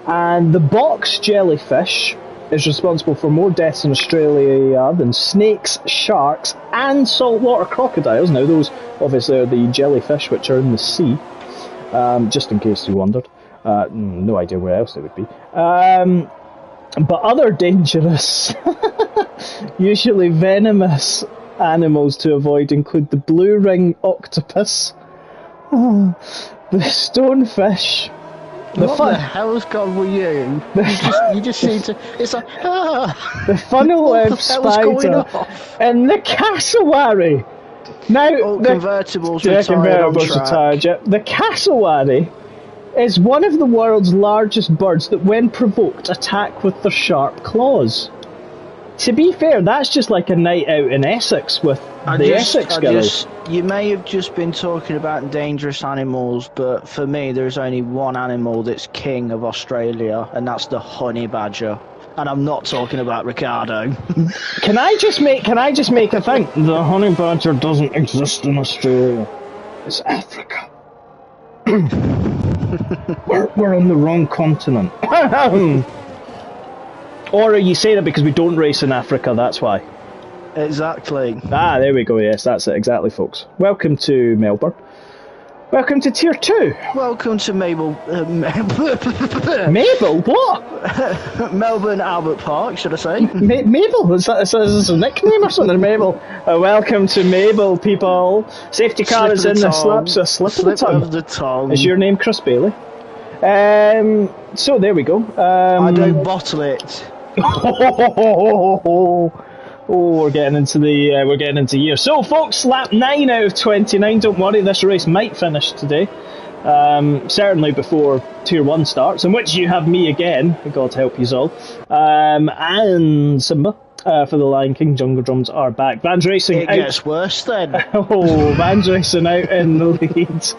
and the box jellyfish is responsible for more deaths in Australia than snakes, sharks and saltwater crocodiles. Now those obviously are the jellyfish which are in the sea, just in case you wondered. No idea where else they would be. But other dangerous, usually venomous animals to avoid include the blue ring octopus, the stonefish, What the hell's gone with you? You just seem to. It's like the funnel web spider and the cassowary. Now the convertibles retired. Yeah. The cassowary is one of the world's largest birds that, when provoked, attack with their sharp claws. To be fair, that's just like a night out in Essex with the Essex girls. You may have just been talking about dangerous animals, but for me, there's only one animal that's king of Australia, and that's the honey badger. And I'm not talking about Ricardo. Can I just make a thing? The honey badger doesn't exist in Australia. It's Africa. we're on the wrong continent. Or are you saying it because we don't race in Africa, that's why? Exactly. Ah, there we go, yes, that's it, exactly, folks. Welcome to Melbourne. Welcome to Tier 2. Welcome to Mabel. Mabel? What? Melbourne Albert Park, should I say? Mabel? Is that a nickname or something? Mabel. Welcome to Mabel, people. Safety car is in the slips. A slip of the tongue. Is your name Chris Bailey? So there we go. I don't bottle it. We're getting into year. So, folks, lap 9 out of 29. Don't worry, this race might finish today. Certainly before Tier 1 starts, in which you have me again. God help you all. And Simba for the Lion King. Jungle Drums are back. Van's racing. It gets worse then. Van's racing out in the lead.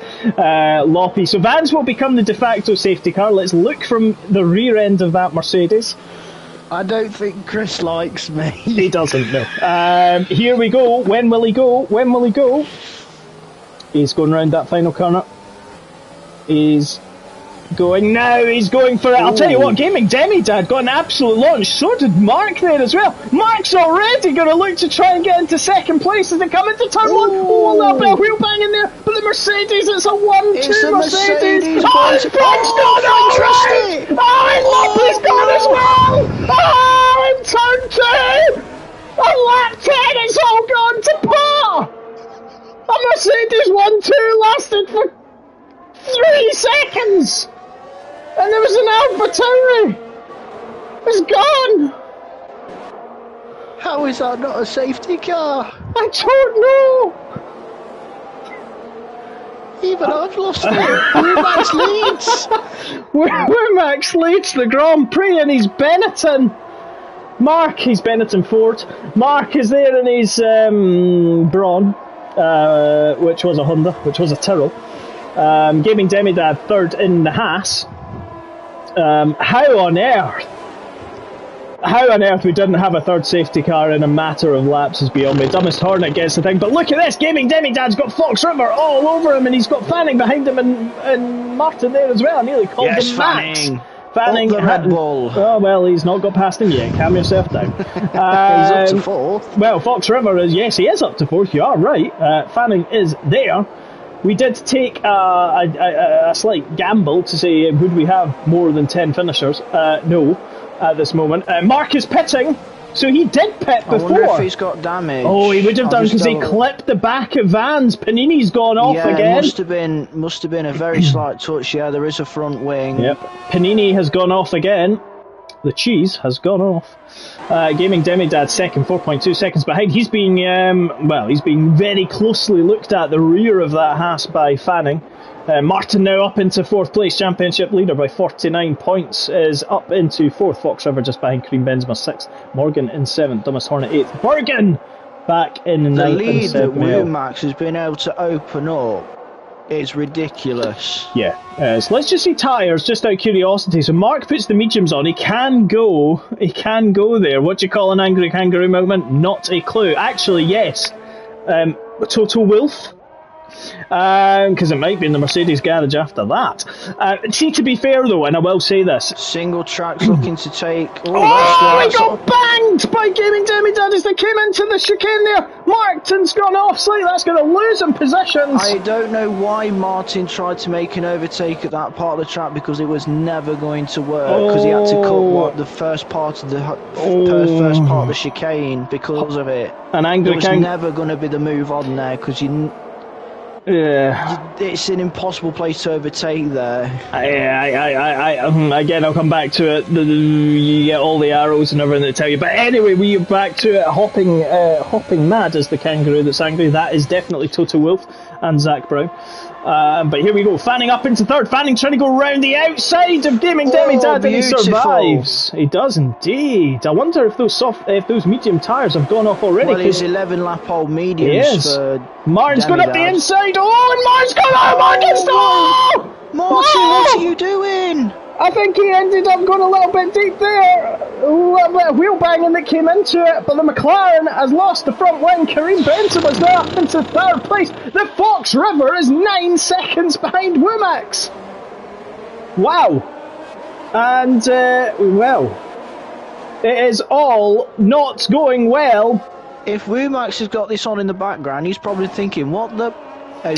Loppy. So Van's will become the de facto safety car. Let's look from the rear end of that Mercedes. I don't think Chris likes me. He doesn't, no. Here we go. When will he go? He's going round that final corner. He's going now. He's going for it. I'll tell you what, Gaming Demidad got an absolute launch. So did Mark there as well. Mark's already going to look to try and get into second place as they come into turn 1. Oh, a little bit of wheel bang in there. But the Mercedes, it's a 1-2 Mercedes. Frank's gone already. And Loppy's gone as well. In turn 2. On lap 10, it's all gone to par. A Mercedes 1-2 lasted for 3 seconds. And there was an AlphaTauri. It's gone. How is that not a safety car? I don't know. Even I've lost it. We're Max Leeds. We're Max Leeds, the Grand Prix, and he's Benetton. He's Benetton Ford. Mark is there in his Braun, which was a Honda, which was a Tyrrell. Gaming Demidad third in the Haas. How on earth we didn't have a third safety car in a matter of laps is beyond me. Dumbest Hornet gets the thing, but look at this. Gaming Demidad's got Fox River all over him, and he's got Fanning behind him, and Martin there as well. I nearly called him Max. Fanning the Red Bull. Oh well, he's not got past him yet. Calm yourself down. He's up to 4th. Well, Fox River is, yes, he is up to 4th. You are right. Fanning is there. We did take a slight gamble to say, would we have more than 10 finishers? No, at this moment. Mark is pitting, so he did pit before. I wonder if he's got damage. Oh, he would have done because he clipped the back of Van's. Panini's gone off again. Must have been a very slight touch. Yeah, there is a front wing. Yep. Panini has gone off again. The cheese has gone off. Gaming Demidad second, 4.2 seconds behind. He's being very closely looked at the rear of that Haas by Fanning. Martin now up into 4th place, championship leader by 49 points, is up into 4th. Fox River just behind Cream Benzema 6th. Morgan in 7th. Dumbest Hornet 8th. Bergen back in 9th. The lead that Max has been able to open up is ridiculous. Yeah. So let's just see tyres, just out of curiosity. So Mark puts the mediums on. He can go there. What do you call an angry kangaroo moment? Not a clue. Actually, yes. Total Wolf. Because it might be in the Mercedes garage after that. See, to be fair though, and I will say this, single track's looking to take. He got banged by Gaming Demidad as they came into the chicane there. Martin's gone off slightly. That's going to lose him positions. I don't know why Martin tried to make an overtake at that part of the track, because it was never going to work, because he had to cut the first part of the first part of the chicane because of it. An angry It was never going to be the move on there, because Yeah. It's an impossible place to overtake there. Again, I'll come back to it. You get all the arrows and everything that tell you. But anyway, we're back to it. Hopping mad as the kangaroo that's angry. That is definitely Toto Wolff and Zach Brown. But here we go. Fanning up into third. Fanning trying to go round the outside of Gaming Demidad, and he survives. He does indeed. I wonder if those medium tyres have gone off already. Well, he's 11 lap old mediums for Martin's going up the inside. Oh, and Martin's gone out. Martin's stop! Martin, what are you doing? I think he ended up going a little bit deep there. A little bit of wheel banging that came into it, but the McLaren has lost the front wing. Karim Benzema's now up into third place. The Fox River is 9 seconds behind Womax. Wow. And, well, it is all not going well. If Womax has got this on in the background, he's probably thinking, what the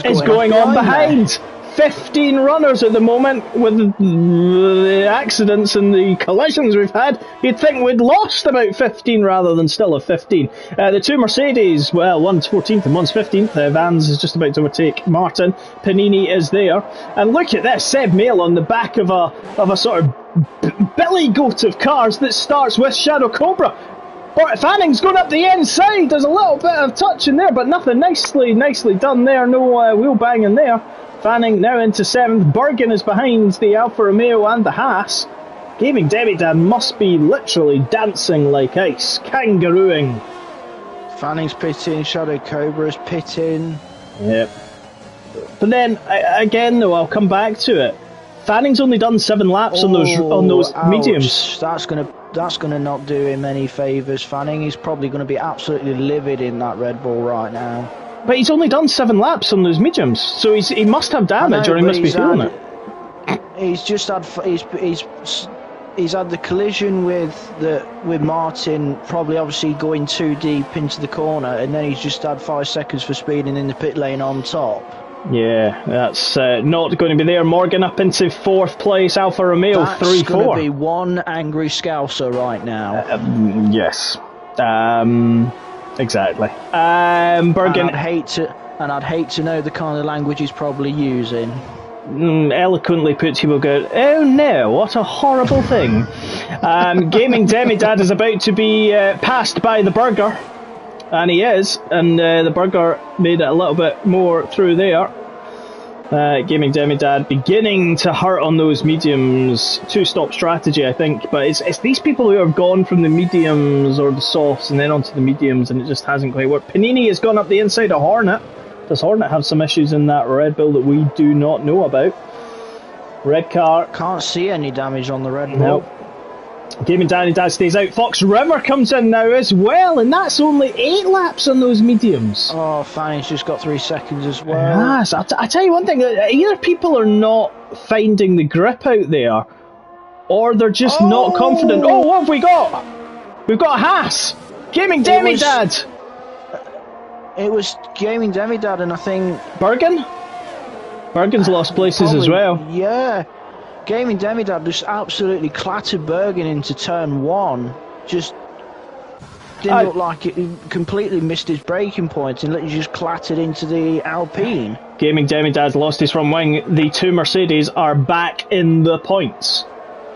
is going on behind? 15 runners at the moment with the accidents and the collisions we've had. You'd think we'd lost about 15 rather than still have 15. The two Mercedes, well, one's 14th and one's 15th. Vans is just about to overtake Martin. Panini is there. And look at this, Seb Mail on the back of a sort of billy goat of cars that starts with Shadow Cobra. Fanning's going up the inside. There's a little bit of touch in there, but nothing nicely done there. No wheel banging there. Fanning now into 7th. Bergen is behind the Alfa Romeo and the Haas. Gaming Demidad must be literally dancing like ice, kangarooing. Fanning's pitting, Shadow Cobra's pitting. Yep. But then again, though, I'll come back to it. Fanning's only done 7 laps on those mediums. That's gonna not do him any favours. Fanning is probably going to be absolutely livid in that Red Bull right now. But he's only done 7 laps on those mediums, so he must have damage, or he must be feeling it. He's just had he's had the collision with Martin, probably obviously going too deep into the corner, and then he's just had 5 seconds for speeding in the pit lane on top. Yeah, that's not going to be there. Morgan up into 4th place, Alfa Romeo 3-4. That's going to be one angry Scouser right now. Yes. Exactly. Bergen. And I'd hate to know the kind of language he's probably using. Eloquently put, he will go, oh no, what a horrible thing. Gaming Demidad is about to be passed by the Burger. And he is, and the Burger made it a little bit more through there. Gaming Demidad beginning to hurt on those mediums. 2-stop strategy, I think, but it's these people who have gone from the mediums or the softs and then onto the mediums, and it just hasn't quite worked. Panini has gone up the inside of Hornet. Does Hornet have some issues in that Red Bull that we do not know about? Red car. Can't see any damage on the Red Bull. Nope. Gaming Demidad stays out. Fox River comes in now as well, and that's only 8 laps on those mediums. Oh, Fanning's just got 3 seconds as well. Yes, I tell you one thing, either people are not finding the grip out there, or they're just not confident. Oh, what have we got? We've got a Haas! Gaming Demidad! It was Gaming Demidad, and I think... Bergen's lost places as well. Yeah. Gaming Demidad just absolutely clattered Bergen into turn 1. Just didn't look like it. Completely missed his braking point and literally just clattered into the Alpine. Gaming Demidad lost his front wing. The two Mercedes are back in the points.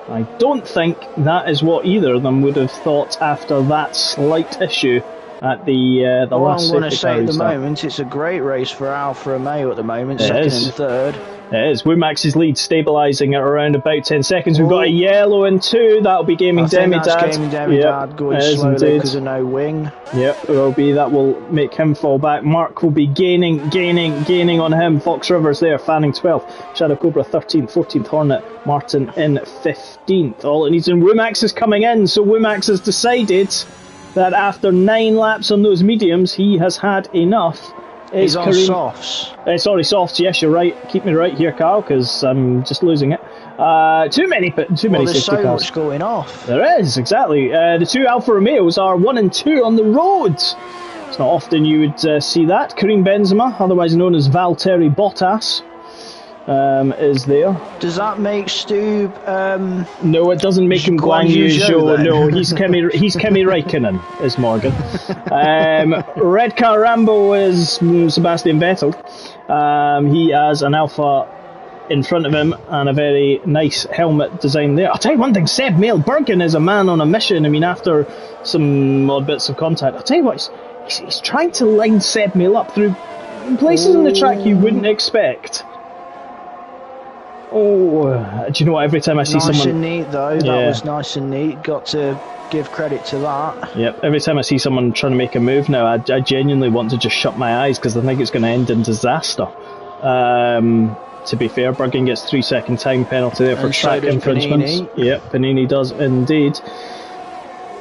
I don't think that is what either of them would have thought after that slight issue at the last I'm going to say at the moment, it's a great race for Alfa Romeo at the moment, second and third. It is. Womax's lead stabilising at around about 10 seconds. We've got a yellow in 2. That'll be Gaming Demidad. That's Gaming Demidad going slowly because of no wing. Yep, it will be. That will make him fall back. Mark will be gaining on him. Fox Rivers there, Fanning 12th. Shadow Cobra 13th, 14th Hornet. Martin in 15th. All it needs, and Womax is coming in, so Womax has decided that after 9 laps on those mediums, he has had enough. He's on softs. Sorry, softs. Yes, you're right. Keep me right here, Carl, because I'm just losing it. Too many safety cars. There's so much going off. There is, exactly. The 2 Alfa Romeos are 1 and 2 on the roads. It's not often you would see that. Karim Benzema, otherwise known as Valtteri Bottas, is there. Does that make Stu? No, it doesn't make him Guan Yu Zhou. No, he's Kimi Räikkönen, is Morgan. Red Car Rambo is Sebastian Vettel. He has an Alpha in front of him and a very nice helmet design there. I'll tell you one thing, Seb Mail Bergen is a man on a mission. I mean, after some odd bits of contact, I'll tell you what, he's trying to line Seb Mail up through places on the track you wouldn't expect. Oh, do you know what? Every time I see someone... Nice and neat, though. That was nice and neat. Got to give credit to that. Yep. Every time I see someone trying to make a move now, I genuinely want to just shut my eyes because I think it's going to end in disaster. To be fair, Bergen gets 3-second time penalty there for track infringements. Panini. Yep, Panini does indeed.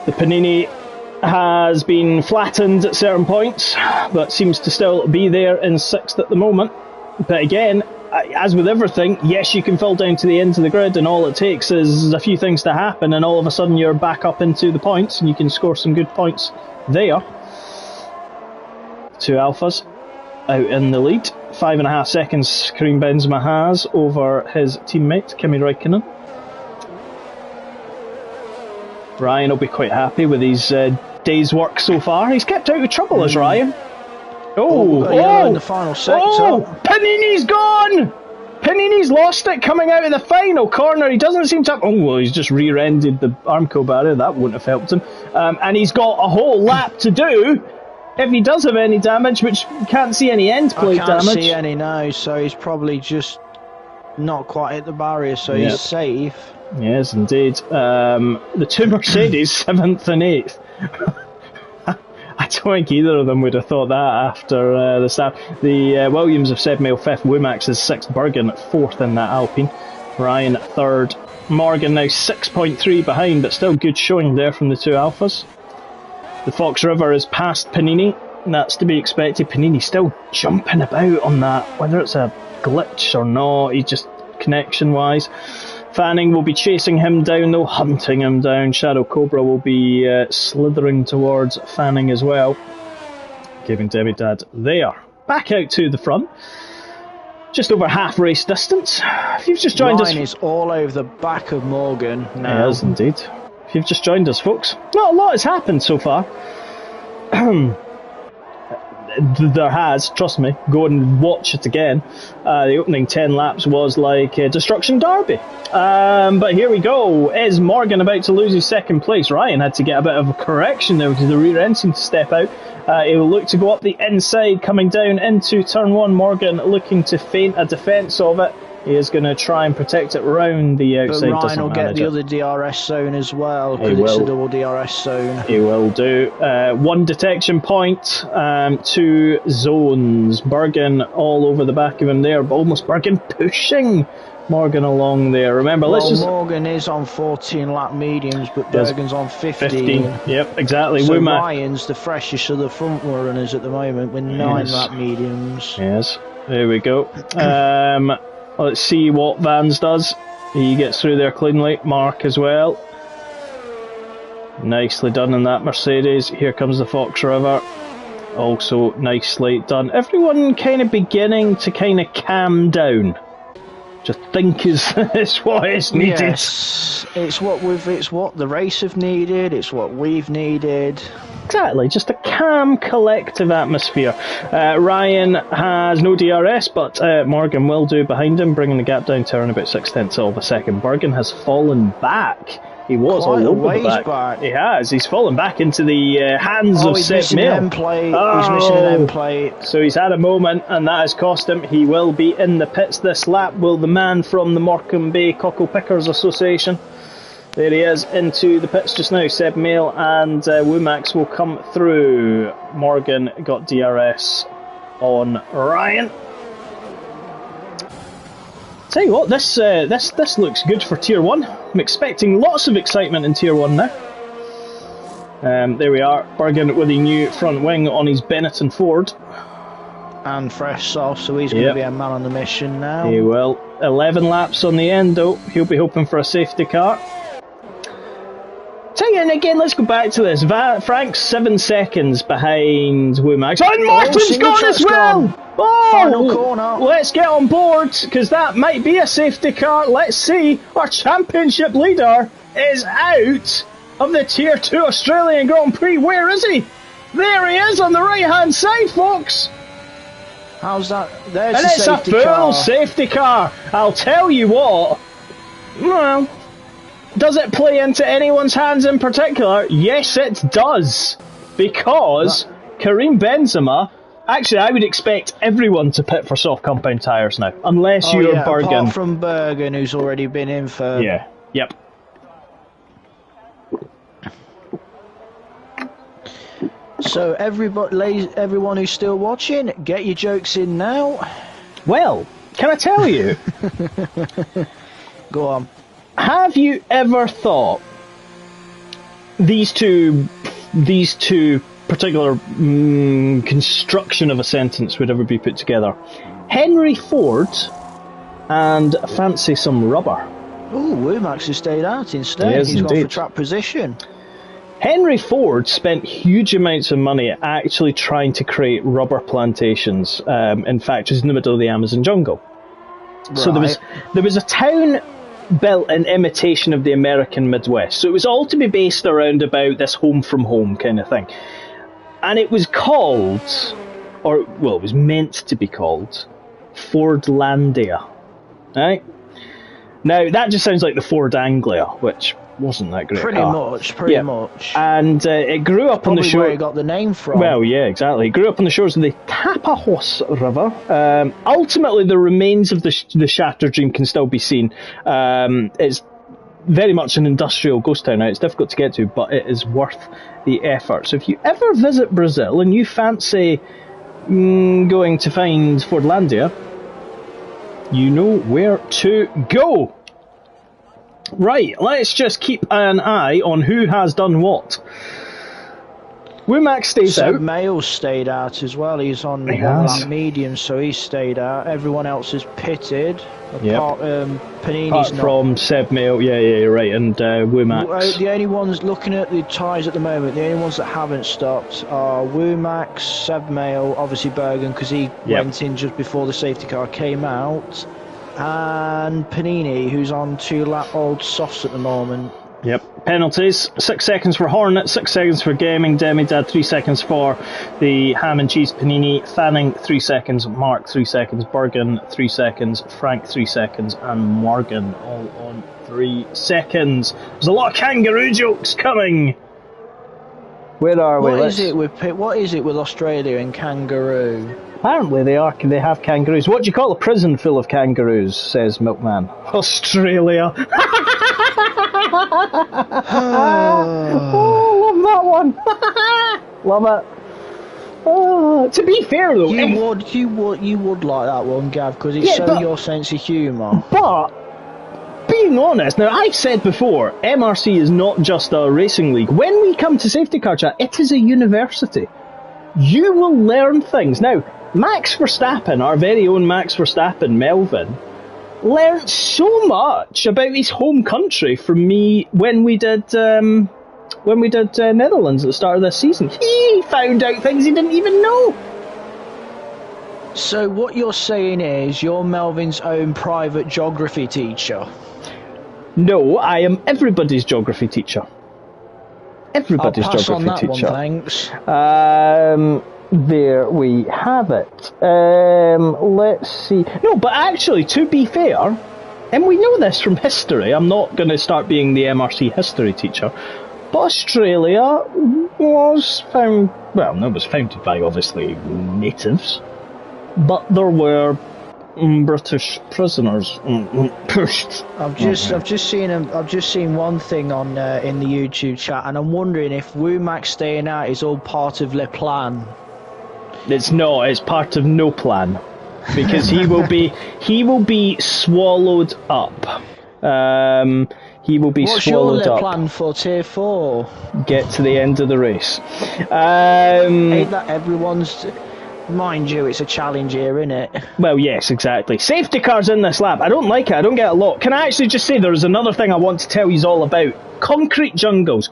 The Panini has been flattened at certain points, but seems to still be there in 6th at the moment. But again, as with everything, yes, you can fall down to the end of the grid, and all it takes is a few things to happen, and all of a sudden you're back up into the points, and you can score some good points there. 2 Alphas out in the lead. 5.5 seconds Karim Benzema has over his teammate, Kimi Räikkönen. Ryan will be quite happy with his day's work so far. He's kept out of trouble as Ryan. In the final sector. Panini's gone! Panini's lost it coming out of the final corner. He doesn't seem to have... Oh, well, he's just rear-ended the Armco barrier. That wouldn't have helped him. And he's got a whole lap to do if he does have any damage, which you can't see any end plate damage. I can't see any now, so he's probably just not quite hit the barrier, so he's safe. Yes, indeed. The 2 Mercedes, 7th and 8th. I don't think either of them would have thought that after the start. The Williams have said Mail 5th, Womax is 6th, Bergen 4th in that Alpine, Ryan 3rd, Morgan now 6.3 behind, but still good showing there from the 2 Alphas. The Fox River is past Panini, and that's to be expected. Panini still jumping about on that, whether it's a glitch or not, he's just connection-wise. Fanning will be chasing him down though, hunting him down. Shadow Cobra will be slithering towards Fanning as well. Giving Debbie Dad there. Back out to the front. Just over half race distance. If you've just joined us... Ryan is all over the back of Morgan now. Yes, indeed. If you've just joined us, folks, not a lot has happened so far. There has, trust me, go and watch it again. The opening 10 laps was like a Destruction Derby. But here we go. Is Morgan about to lose his 2nd place? Ryan had to get a bit of a correction there because the rear end seemed to step out. He will look to go up the inside, coming down into turn 1. Morgan looking to feint a defence of it. He is going to try and protect it round the outside. But Ryan will get the other DRS zone as well, because it's a double DRS zone. He will do. 1 detection point, 2 zones. Bergen all over the back of him there, but almost Bergen pushing Morgan along there. Remember, Morgan is on 14 lap mediums, but Bergen's on 15. Yep, exactly. So Ryan's the freshest of the front runners at the moment with 9 lap mediums. Yes, there we go. Let's see what Vans does. He gets through there cleanly. Mark as well. Nicely done in that Mercedes. Here comes the Fox River. Also nicely done. Everyone kind of beginning to kind of calm down. Just think is what is needed. Yes, it's what the race have needed. It's what we've needed. Exactly, just a calm, collective atmosphere. Ryan has no DRS, but Morgan will do behind him, bringing the gap down to around about 0.6 of a second. Bergen has fallen back. He was quite all over the back. He has. He's fallen back into the hands of Seb Mail. He's missing an end plate. So he's had a moment, and that has cost him. He will be in the pits this lap. Will the man from the Morecambe Bay Cockle Pickers Association? There he is, into the pits just now. Seb Mail and Womax will come through. Morgan got DRS on Ryan. Tell you what, this looks good for Tier 1. I'm expecting lots of excitement in Tier 1 now. There we are, Bergen with a new front wing on his Benetton Ford. And fresh sauce, so he's going to be a man on the mission now. He will. 11 laps on the end though. He'll be hoping for a safety car. Tell you, and again, let's go back to this. Frank's 7 seconds behind Womax. And Martin's gone as well! Oh, final corner. Let's get on board, because that might be a safety car. Let's see. Our championship leader is out of the Tier 2 Australian Grand Prix. Where is he? There he is on the right-hand side, folks. How's that? There's And the it's a safety full car. safety car. I'll tell you what. Well, does it play into anyone's hands in particular? Yes, it does. Because Karim Benzema... Actually, I would expect everyone to pit for soft compound tyres now. Unless you're Bergen. Apart from Bergen, who's already been in for... Yeah, yep. So everyone who's still watching, get your jokes in now. Well, can I tell you? Go on. Have you ever thought these two particular construction of a sentence would ever be put together? Henry Ford and fancy some rubber. Ooh, Womack has stayed out instead. Yes, He's indeed. gone for track position. Henry Ford spent huge amounts of money actually trying to create rubber plantations in factories in the middle of the Amazon jungle. Right. So there was a town built in imitation of the American Midwest. So it was all to be based around about this home from home kind of thing. And it was called, it was meant to be called, Fordlandia. Right? Now, that just sounds like the Ford Anglia, which wasn't that great. Pretty much. And it grew up on the shore. Where it got the name from. Well, yeah, exactly. It grew up on the shores of the Tapajos River. Ultimately, the remains of the Shattered Dream can still be seen. It's very much an industrial ghost town now. It's difficult to get to, but it is worth the effort. So if you ever visit Brazil and you fancy going to find Fordlandia, you know where to go. Right, let's just keep an eye on who has done what. Womack stays out. Mail stayed out as well. He's on lap medium, so he stayed out. Everyone else is pitted. Apart Panini's not. From Seb Mail, yeah, you're right, and Womack. The only ones looking at the tyres at the moment, the only ones that haven't stopped are Womack, Seb Mail, obviously Bergen, because he went in just before the safety car came out, and Panini, who's on 2 lap old softs at the moment. Yep. Penalties: 6 seconds for Hornet, 6 seconds for Gaming, Demidad 3 seconds for the Ham and Cheese Panini, Fanning 3 seconds, Mark 3 seconds, Bergen 3 seconds, Frank 3 seconds, and Morgan all on 3 seconds. There's a lot of kangaroo jokes coming. Where are we? What is it with Australia and kangaroo? Apparently they have kangaroos. What do you call a prison full of kangaroos? Says Milkman. Australia. Oh, love that one. Love it. To be fair though, you would like that one, Gav, because it's your sense of humour. But being honest, now I've said before, MRC is not just a racing league. When we come to Safety Car Chat, it is a university. You will learn things. Now, Max Verstappen, our very own Max Verstappen, Melvin, learned so much about his home country from me when we did Netherlands at the start of this season. He found out things he didn't even know. So what you're saying is you're Melvin's own private geography teacher? No, I am everybody's geography teacher. Everybody's I'll pass geography on that teacher. One, thanks. There we have it. Let's see. No, but actually, to be fair, and we know this from history, I'm not going to start being the MRC history teacher, but Australia was founded by obviously natives, but there were British prisoners. I've just seen one thing on in the YouTube chat, and I'm wondering if Womack staying out is all part of Le Plan. It's not. It's part of no plan, because he will be swallowed up. He will be swallowed up. What's your plan for Tier 4? Get to the end of the race. Ain't that everyone's... Mind you, it's a challenge here, isn't it? Well, yes, exactly. Safety cars in this lap. I don't like it. I don't get a lot. Can I actually just say there's another thing I want to tell you all about? Concrete jungles.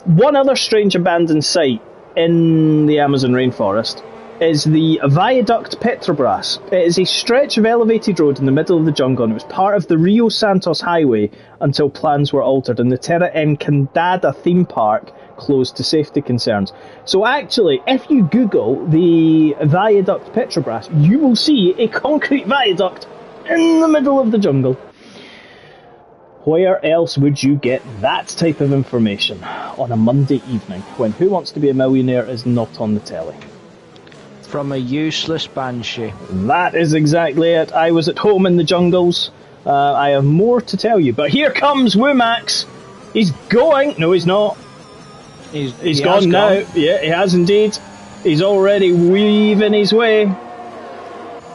One other strange abandoned site in the Amazon rainforest is the Viaduct Petrobras. It is a stretch of elevated road in the middle of the jungle, and it was part of the Rio Santos Highway until plans were altered. And the Terra Encantada theme park closed to safety concerns. So actually, if you Google the viaduct Petrobras, you will see a concrete viaduct in the middle of the jungle. Where else would you get that type of information on a Monday evening when Who Wants to Be a Millionaire is not on the telly? From a useless banshee. That is exactly it. I was at home in the jungles. I have more to tell you, but here comes Womax. He's going. No, he's not. He's gone now. Yeah, he has indeed. He's already weaving his way.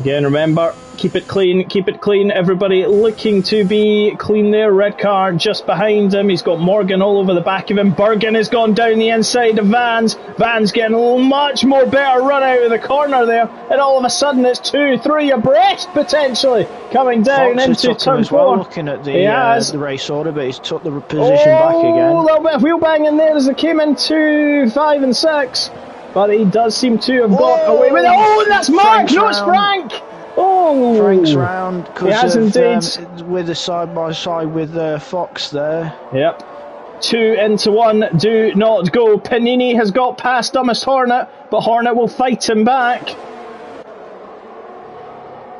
Again, remember, keep it clean. Everybody looking to be clean there. Red car just behind him. He's got Morgan all over the back of him. Bergen has gone down the inside of Vans. Vans getting a much more better run out of the corner there. And all of a sudden it's 2-3 abreast potentially coming down Fox into turn 4. Well, looking at the race order, but he's took the position back again. A little bit of wheel banging there as they came into 5 and 6. But he does seem to have got away with it. Oh, that's Mark! No, it's Frank! Oh! Frank's round. He has indeed. With a side-by-side with Fox there. Yep. 2 into 1. Do not go. Panini has got past Dumbest Hornet, but Hornet will fight him back.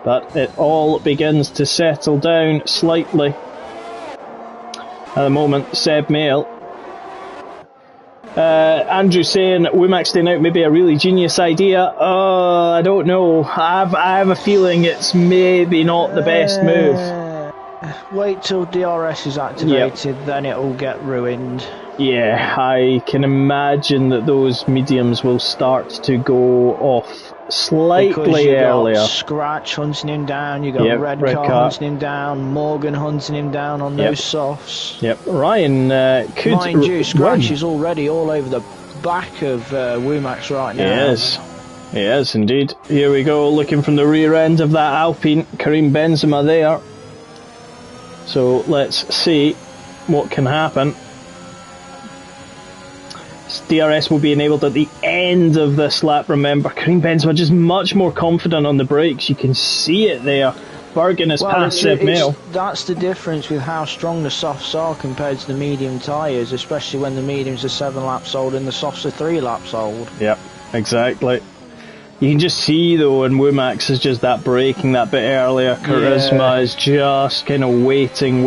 But it all begins to settle down slightly. At the moment, Seb Mail. Andrew saying Womack staying out may be a really genius idea. I don't know. I have a feeling it's maybe not the best move. Wait till DRS is activated, then it'll get ruined. Yeah, I can imagine that those mediums will start to go off slightly earlier. Got Scratch hunting him down, you got Red Car hunting him down, Morgan hunting him down on those softs. Yep, Ryan could. Mind you, Scratch is already all over the back of Womax right now. He is indeed. Here we go, looking from the rear end of that Alpine. Karim Benzema there. So let's see what can happen. DRS will be enabled at the end of this lap, remember. Karim Benzema just much more confident on the brakes. You can see it there. Bergen is past Seb Mail. That's the difference with how strong the softs are compared to the medium tyres, especially when the mediums are 7 laps old and the softs are 3 laps old. Yep, exactly. You can just see though, and Womax is just that braking that bit earlier. Charisma is just kind of waiting.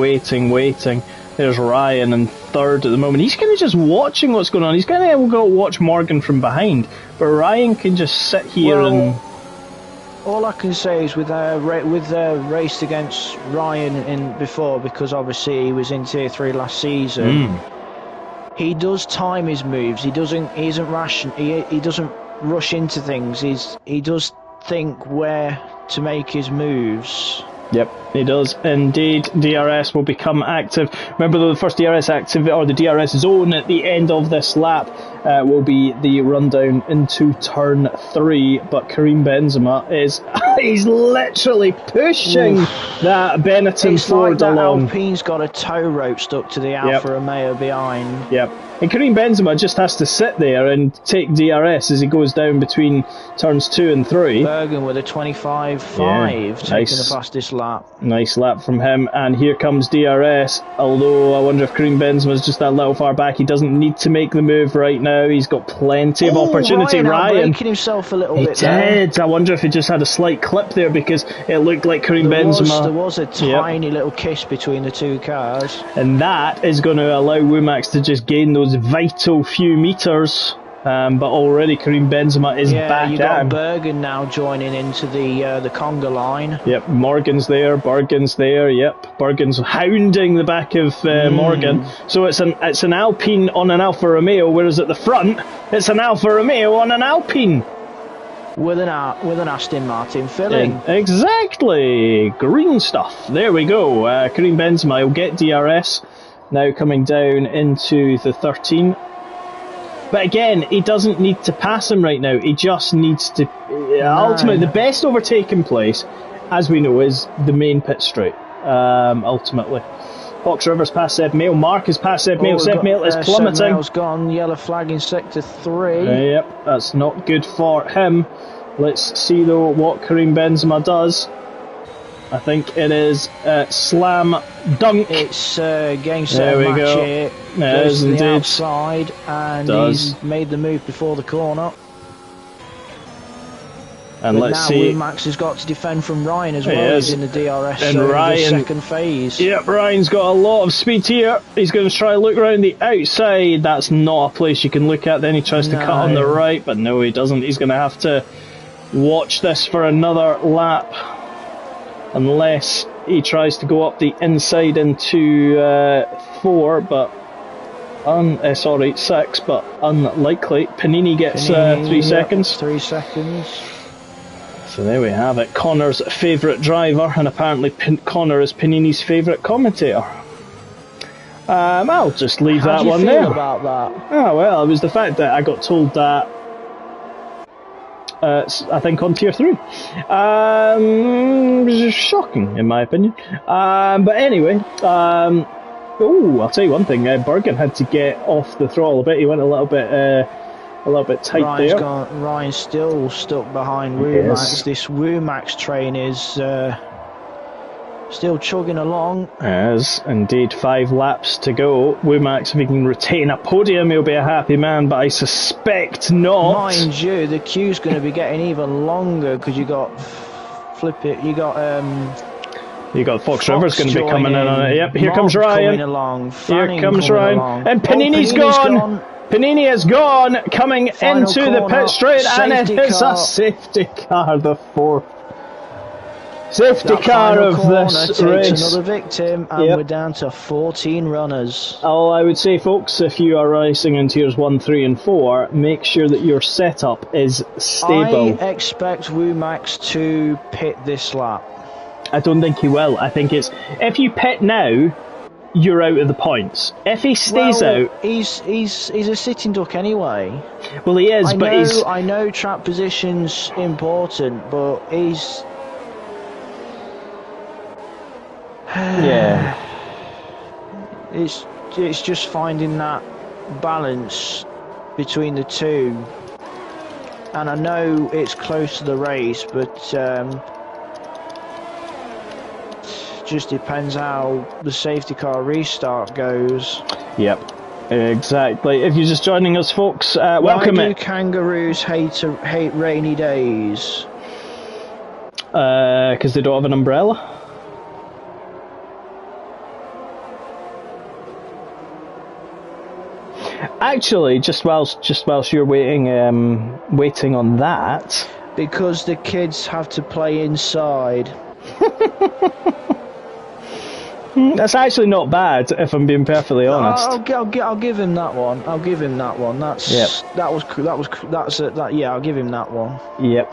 There's Ryan in third at the moment. He's kind of just watching what's going on. He's kind of got to watch Morgan from behind, but Ryan can just sit here and. All I can say is with raced against Ryan in before, because obviously he was in Tier 3 last season. He does time his moves. He isn't rash. He doesn't rush into things. He does think where to make his moves. Yep, he does indeed. DRS will become active. Remember though, the first DRS active, or the DRS zone at the end of this lap will be the rundown into turn 3. But Karim Benzema he's literally pushing that Benetton Ford along. Alpine's got a tow rope stuck to the Alfa Romeo behind. Yep. And Karim Benzema just has to sit there and take DRS as he goes down between turns 2 and 3. Bergen with a 25.5 taking the fastest lap. Nice lap from him, and here comes DRS. Although I wonder if Karim Benzema's just that little far back. He doesn't need to make the move right now. He's got plenty of opportunity. Ryan breaking himself a little bit. He did. I wonder if he just had a slight clip there because it looked like Karim Benzema. There was a tiny little kiss between the two cars, and that is going to allow Womax to just gain those vital few meters. But already Karim Benzema is back you got Bergen now joining into the conga line. Yep, Morgan's there, Bergen's there. Yep, Bergen's hounding the back of Morgan. So it's an Alpine on an Alfa Romeo, whereas at the front it's an Alfa Romeo on an Alpine. With an Aston Martin filling. Exactly, green stuff. There we go. Karim Benzema will get DRS now coming down into the 13. But again, he doesn't need to pass him right now. He just needs to. Ultimately, the best overtaking place, as we know, is the main pit straight. Ultimately, Fox Rivers past Seb Mail. Mark is past Seb Mail. Seb Mail is plummeting. Seb Mail's gone. Yellow flag in sector 3. Yep, that's not good for him. Let's see though what Karim Benzema does. I think it is slam dunk. It's game set match go. here. It Goes is to the indeed. outside, and he's made the move before the corner. And but let's now see. Max has got to defend from Ryan as well. He's in the DRS and zone Ryan, of the second phase. Yep, Ryan's got a lot of speed here. He's going to try to look around the outside. That's not a place you can look at. Then he tries to cut on the right, but no, he doesn't. He's going to have to watch this for another lap, unless he tries to go up the inside into 4, but 6, but unlikely. Panini gets 3 seconds. 3 seconds. So there we have it. Connor's favourite driver, and apparently Connor is Panini's favourite commentator. I'll just leave that one there. How do you feel about that? Oh, well, it was the fact that I got told that, I think on Tier 3. Shocking, in my opinion. But anyway, I'll tell you one thing, Bergen had to get off the throttle a bit. He went a little bit tight there. Ryan's still stuck behind Woomax. This Woomax train is still chugging along. As indeed 5 laps to go. Woomax, if he can retain a podium, he'll be a happy man, but I suspect not. Mind you, the queue's going to be getting even longer because you got Fox Rivers going to be coming in on it. Yep, here comes Ryan. Here comes Ryan. And Panini's gone. Panini is gone, coming into the pit straight, and it is a safety car, the 4th safety car of this race. Another victim, and we're down to 14 runners. All I would say, folks, if you are racing in tiers 1, 3 and 4, make sure that your setup is stable. I expect Woomax to pit this lap. I don't think he will. I think it's, if you pit now, you're out of the points. If he stays out, he's a sitting duck anyway. Well, he is, I know track position's important, but he's yeah. It's just finding that balance between the two, and I know it's close to the race, but just depends how the safety car restart goes. Yep, exactly. If you're just joining us, folks, welcome. Why do kangaroos hate rainy days? Because they don't have an umbrella. Actually, just whilst you're waiting on that, because the kids have to play inside. That's actually not bad, if I'm being perfectly honest. I'll give him that one. I'll give him that one. I'll give him that one. Yep.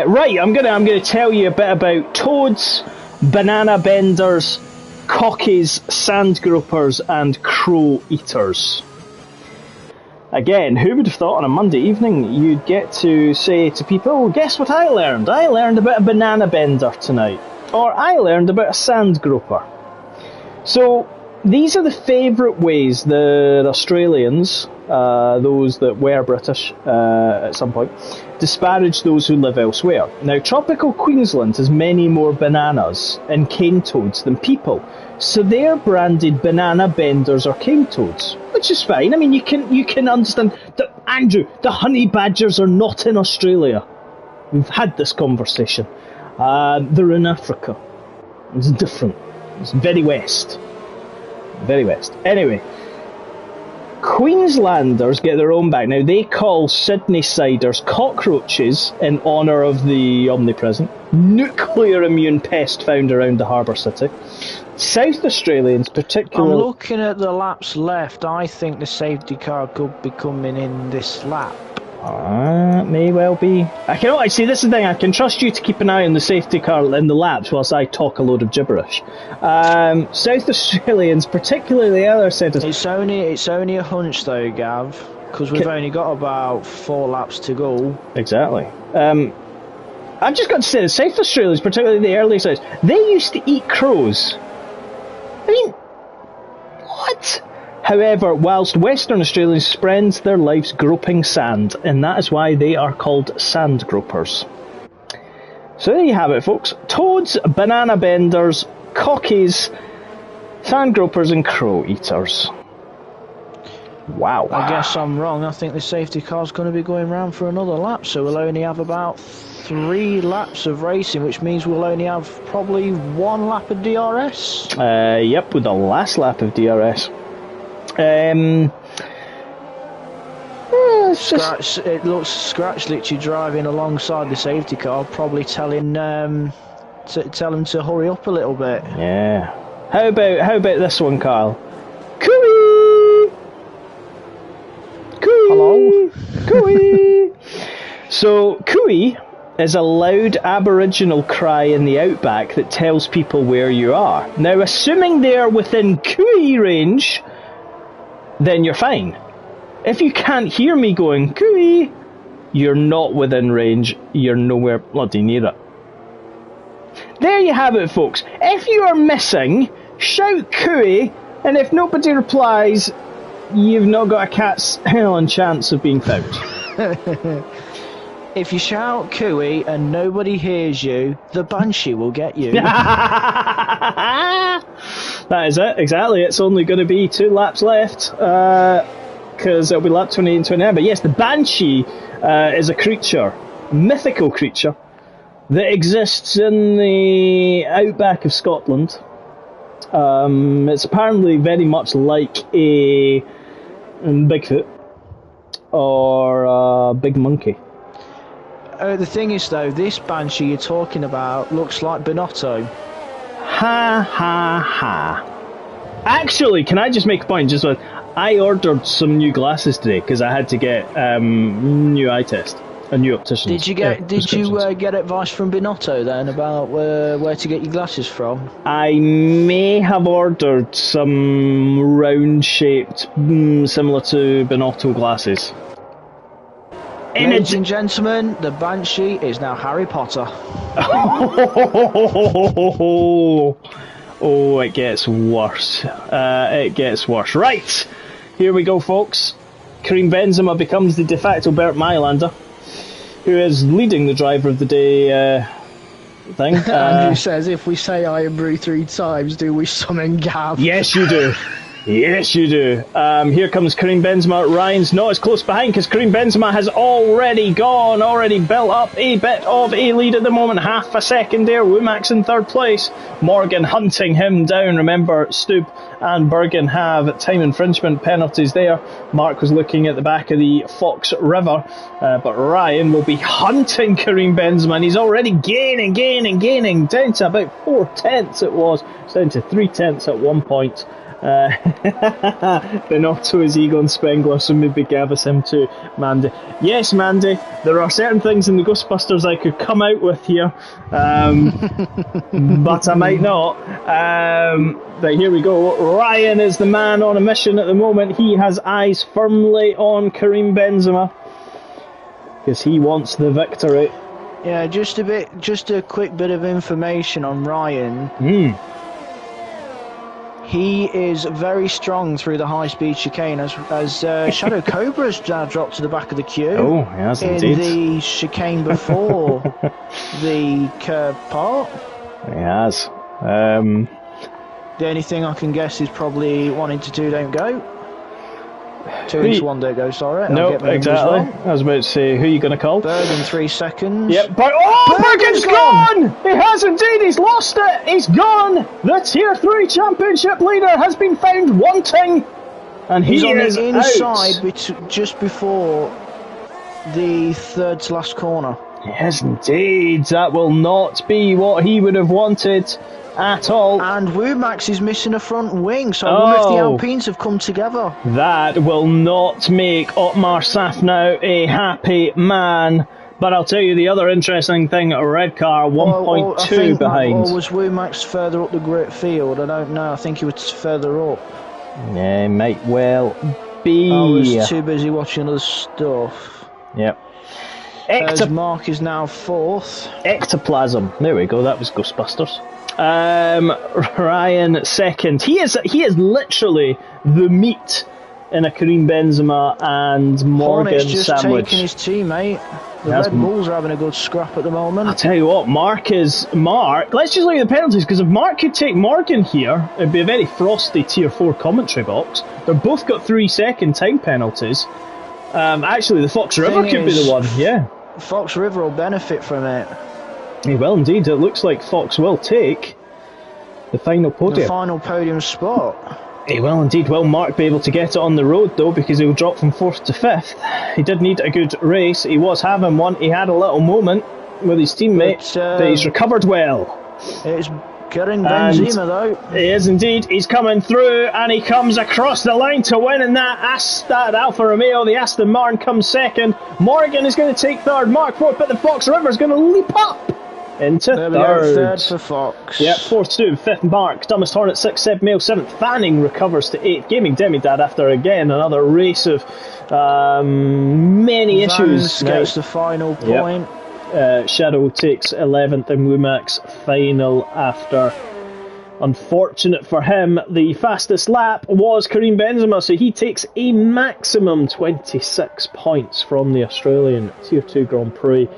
Right, I'm gonna tell you a bit about toads, banana benders, cockies, sand groupers, and crow eaters. Again, who would have thought on a Monday evening you'd get to say to people, guess what I learned? I learned about a banana bender tonight. Or I learned about a sand grouper. So, these are the favourite ways that Australians, those that were British at some point, disparage those who live elsewhere. Now, tropical Queensland has many more bananas and cane toads than people, so they're branded banana benders or cane toads, which is fine. I mean, you can understand that, Andrew, the honey badgers are not in Australia. We've had this conversation. They're in Africa. It's different. It's very west. Very west. Anyway, Queenslanders get their own bag. Now, they call Sydney-siders cockroaches in honour of the omnipresent nuclear immune pest found around the harbour city. South Australians particularly... I'm looking at the laps left. I think the safety car could be coming in this lap. May well be. See, this is the thing, I can trust you to keep an eye on the safety car in the laps whilst I talk a load of gibberish. South Australians, particularly the other centres... It's only a hunch though, Gav, because we've only got about 4 laps to go. Exactly. I've just got to say, the South Australians, particularly the early sides, they used to eat crows. I mean, what? However, whilst Western Australians spend their lives groping sand, and that is why they are called sand gropers. So there you have it, folks. Toads, banana benders, cockies, fan gropers and crow eaters. Wow. I guess I'm wrong. I think the safety car's going to be going round for another lap, so we'll only have about 3 laps of racing, which means we'll only have probably 1 lap of DRS. Yep, with the last lap of DRS. It looks Scratch literally driving alongside the safety car, probably telling him to hurry up a little bit. Yeah. How about this one, Kyle? Cooey! Cooey! Hello? Cooey! So, cooey is a loud Aboriginal cry in the outback that tells people where you are. Now, assuming they're within cooey range, then you're fine. If you can't hear me going cooey, you're not within range, you're nowhere bloody near it. There you have it, folks. If you are missing, shout cooey, and if nobody replies, you've not got a cat's hell and chance of being found. If you shout cooey and nobody hears you, the Banshee will get you. That is it, exactly. It's only going to be 2 laps left, because it'll be lap 28 and 29. But yes, the Banshee is a creature, mythical creature, that exists in the outback of Scotland. It's apparently very much like a Bigfoot or a big monkey. The thing is, though, this Banshee you're talking about looks like Binotto. Ha ha ha. Actually, can I just make a point? I ordered some new glasses today because I had to get new eye test, a new optician. Did you get advice from Binotto then about where to get your glasses from? I may have ordered some round-shaped, similar to Binotto glasses. Ladies and gentlemen, the Banshee is now Harry Potter. Oh, it gets worse. It gets worse. Right, here we go, folks. Karim Benzema becomes the de facto Bert Mylander, who is leading the driver of the day thing. Andrew says, if we say Iron Brew 3 times, do we summon Gav? Yes, you do. Yes, you do. Here comes Karim Benzema. Ryan's not as close behind because Karim Benzema has already built up a bit of a lead at the moment. Half a second there. Womack's in 3rd place. Morgan hunting him down. Remember, Stub and Bergen have time infringement penalties there. Mark was looking at the back of the Fox River, but Ryan will be hunting Karim Benzema, and he's already gaining, down to about 4/10 it was. It's down to 3/10 at one point. Binotto is Egon Spengler, so maybe give us him too, Mandy. Yes, Mandy, there are certain things in the Ghostbusters I could come out with here, but I might not. But here we go. Ryan is the man on a mission at the moment. He has eyes firmly on Karim Benzema because he wants the victory. Yeah, just a quick bit of information on Ryan. He is very strong through the high-speed chicane, as Shadow Cobra has dropped to the back of the queue. Oh, yes, indeed. In the chicane before the curb part. He has. The only thing I can guess is probably 1 into 2 don't go. 2 into 1 don't go, sorry. Nope, exactly. I was about to say, who are you going to call? Bergen 3 seconds. Yep, Bergen's gone! He has indeed, he's lost it! He's gone! The Tier 3 Championship leader has been found wanting! And he's on is the inside just before the 3rd to last corner. Yes, indeed. That will not be what he would have wanted at all. And Womax is missing a front wing, so I wonder if the Alpines have come together. That will not make Otmar Safnauer a happy man. But I'll tell you the other interesting thing, a red car, 1.2 behind. Or was Womax further up the grid field? I don't know, I think he was further up. Yeah, might well be. I was too busy watching other stuff. Yep. As Mark is now 4th. Ectoplasm. There we go, that was Ghostbusters. Ryan 2nd. He is literally the meat in a Karim Benzema and Morgan Hornet's just sandwich. taking his teammate. The Red Bulls are having a good scrap at the moment. I'll tell you what, Mark. Let's just look at the penalties, because if Mark could take Morgan here, it'd be a very frosty Tier 4 commentary box. They've both got 3-second time penalties. Actually, the Fox River could be the one, yeah. Fox River will benefit from it. He will indeed. It looks like Fox will take the final podium. The final podium spot. He will indeed. Will Mark be able to get it on the road, though, because he'll drop from 4th to 5th? He did need a good race. He was having one. He had a little moment with his teammate, but he's recovered well. It's Karim Benzema, though. He is indeed. He's coming through, and he comes across the line to win in that Alfa Romeo. The Aston Martin comes second. Morgan is going to take third. Mark fourth, but the Fox River is going to leap up into third for Fox. Yep, 4th Stu, 5th Mark, Dumbest Hornet 6th, Seb Mail 7th, Fanning recovers to 8th, Gaming Demidad after again another race of many issues. Gets the final point. Shadow takes 11th and Wumax final after. Unfortunate for him, the fastest lap was Karim Benzema, so he takes a maximum 26 points from the Australian Tier 2 Grand Prix.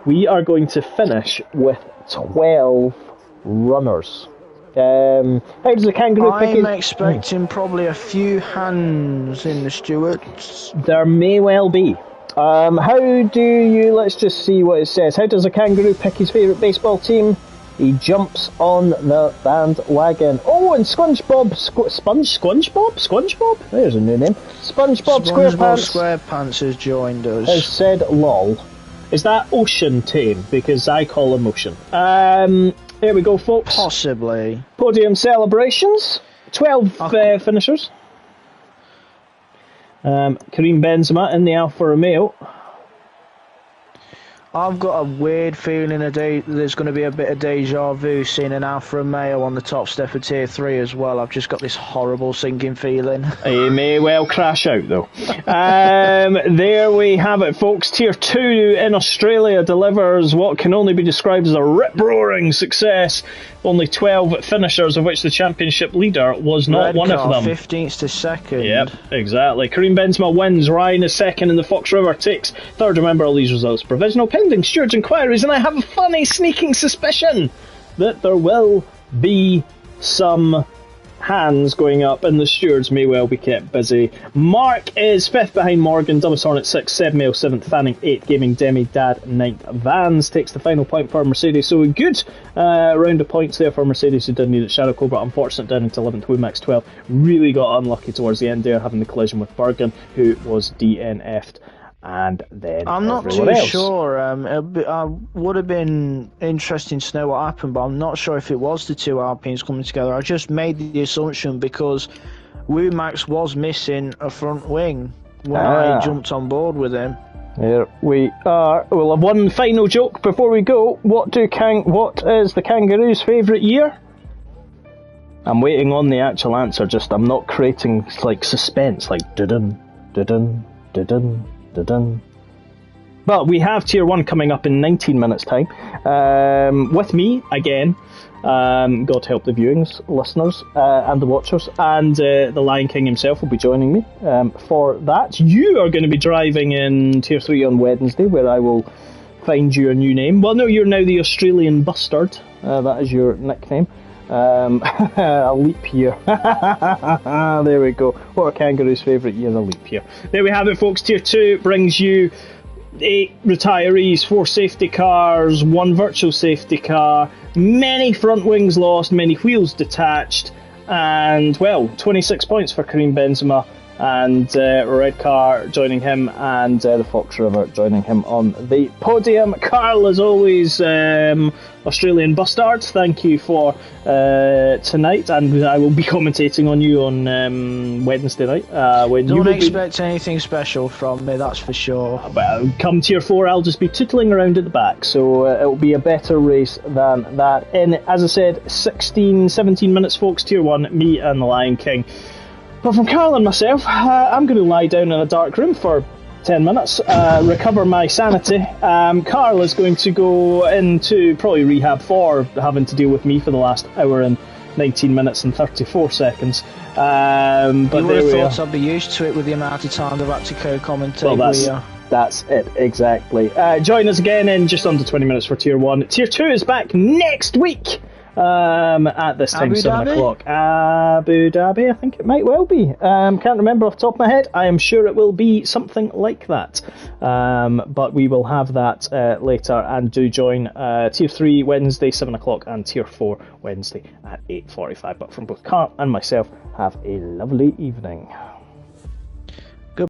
We are going to finish with 12 runners. How does the kangaroo pick? I'm expecting probably a few hands in the stewards. There may well be. How do you... Let's just see what it says. How does a kangaroo pick his favourite baseball team? He jumps on the bandwagon. Oh, and SpongeBob... SpongeBob? There's a new name. SpongeBob SquarePants has joined us. Has said lol. Is that Ocean Tame? Because I call him Ocean. Here we go, folks. Possibly. Podium celebrations. 12 finishers. Karim Benzema in the Alfa Romeo. I've got a weird feeling there's going to be a bit of deja vu seeing an Alfa Romeo on the top step of Tier 3 as well. I've just got this horrible sinking feeling. He may well crash out, though. There we have it, folks. Tier 2 in Australia delivers what can only be described as a rip-roaring success. Only 12 finishers, of which the championship leader was not one of them. 15th to 2nd. Yep, exactly. Karim Benzema wins, Ryan is second, and the Fox River takes third. Remember, all these results provisional, pending stewards' inquiries, and I have a funny sneaking suspicion that there will be some hands going up, and the stewards may well be kept busy. Mark is 5th behind Morgan, Dumbest Hornet 6th, Seb Mail 7th, Fanning 8th, Gaming Demi Dad 9th. Vans takes the final point for Mercedes, so a good round of points there for Mercedes, who didn't need it. Shadow Cobra unfortunate down into 11th, Wumax 12th, really got unlucky towards the end there, having the collision with Bergen, who was DNF'd. And then I'm not too sure. Would have been interesting to know what happened, but I'm not sure if it was the two Alpines coming together. I just made the assumption because Wumax was missing a front wing when I jumped on board with him. Here we are. We'll have one final joke before we go. What is the kangaroo's favourite year? I'm waiting on the actual answer. I'm not creating like suspense, like dun dun dun. But we have Tier 1 coming up in 19 minutes time with me again, God help the viewings, listeners and the watchers, and the Lion King himself will be joining me for that. You are going to be driving in Tier 3 on Wednesday, where I will find you a new name. Well, no, you're now the Australian Bustard, that is your nickname. A leap year. There we go. What are kangaroo's favourite year? A leap year. There we have it, folks. Tier 2 brings you 8 retirees, 4 safety cars, 1 virtual safety car, many front wings lost, many wheels detached, and, well, 26 points for Karim Benzema, and Red Car joining him, and the Fox River joining him on the podium. Carl, as always, Australian Bustard, thank you for tonight, and I will be commentating on you on Wednesday night. Don't expect anything special from me, that's for sure. Well, come Tier 4, I'll just be tootling around at the back, so it'll be a better race than that. In, as I said, 17 minutes, folks, Tier 1, me and the Lion King. But from Carl and myself, I'm going to lie down in a dark room for 10 minutes, recover my sanity. Carl is going to go into probably rehab for having to deal with me for the last hour and 19 minutes and 34 seconds. But you would have thought I'd be used to it with the amount of time I've had to co-commentate with you. That's it, exactly. Join us again in just under 20 minutes for Tier 1. Tier 2 is back next week at this time, 7 o'clock. Abu Dhabi, I think it might well be. Can't remember off the top of my head. I am sure it will be something like that. But we will have that later, and do join Tier 3 Wednesday, 7 o'clock, and Tier 4 Wednesday at 8:45. But from both Carl and myself, have a lovely evening.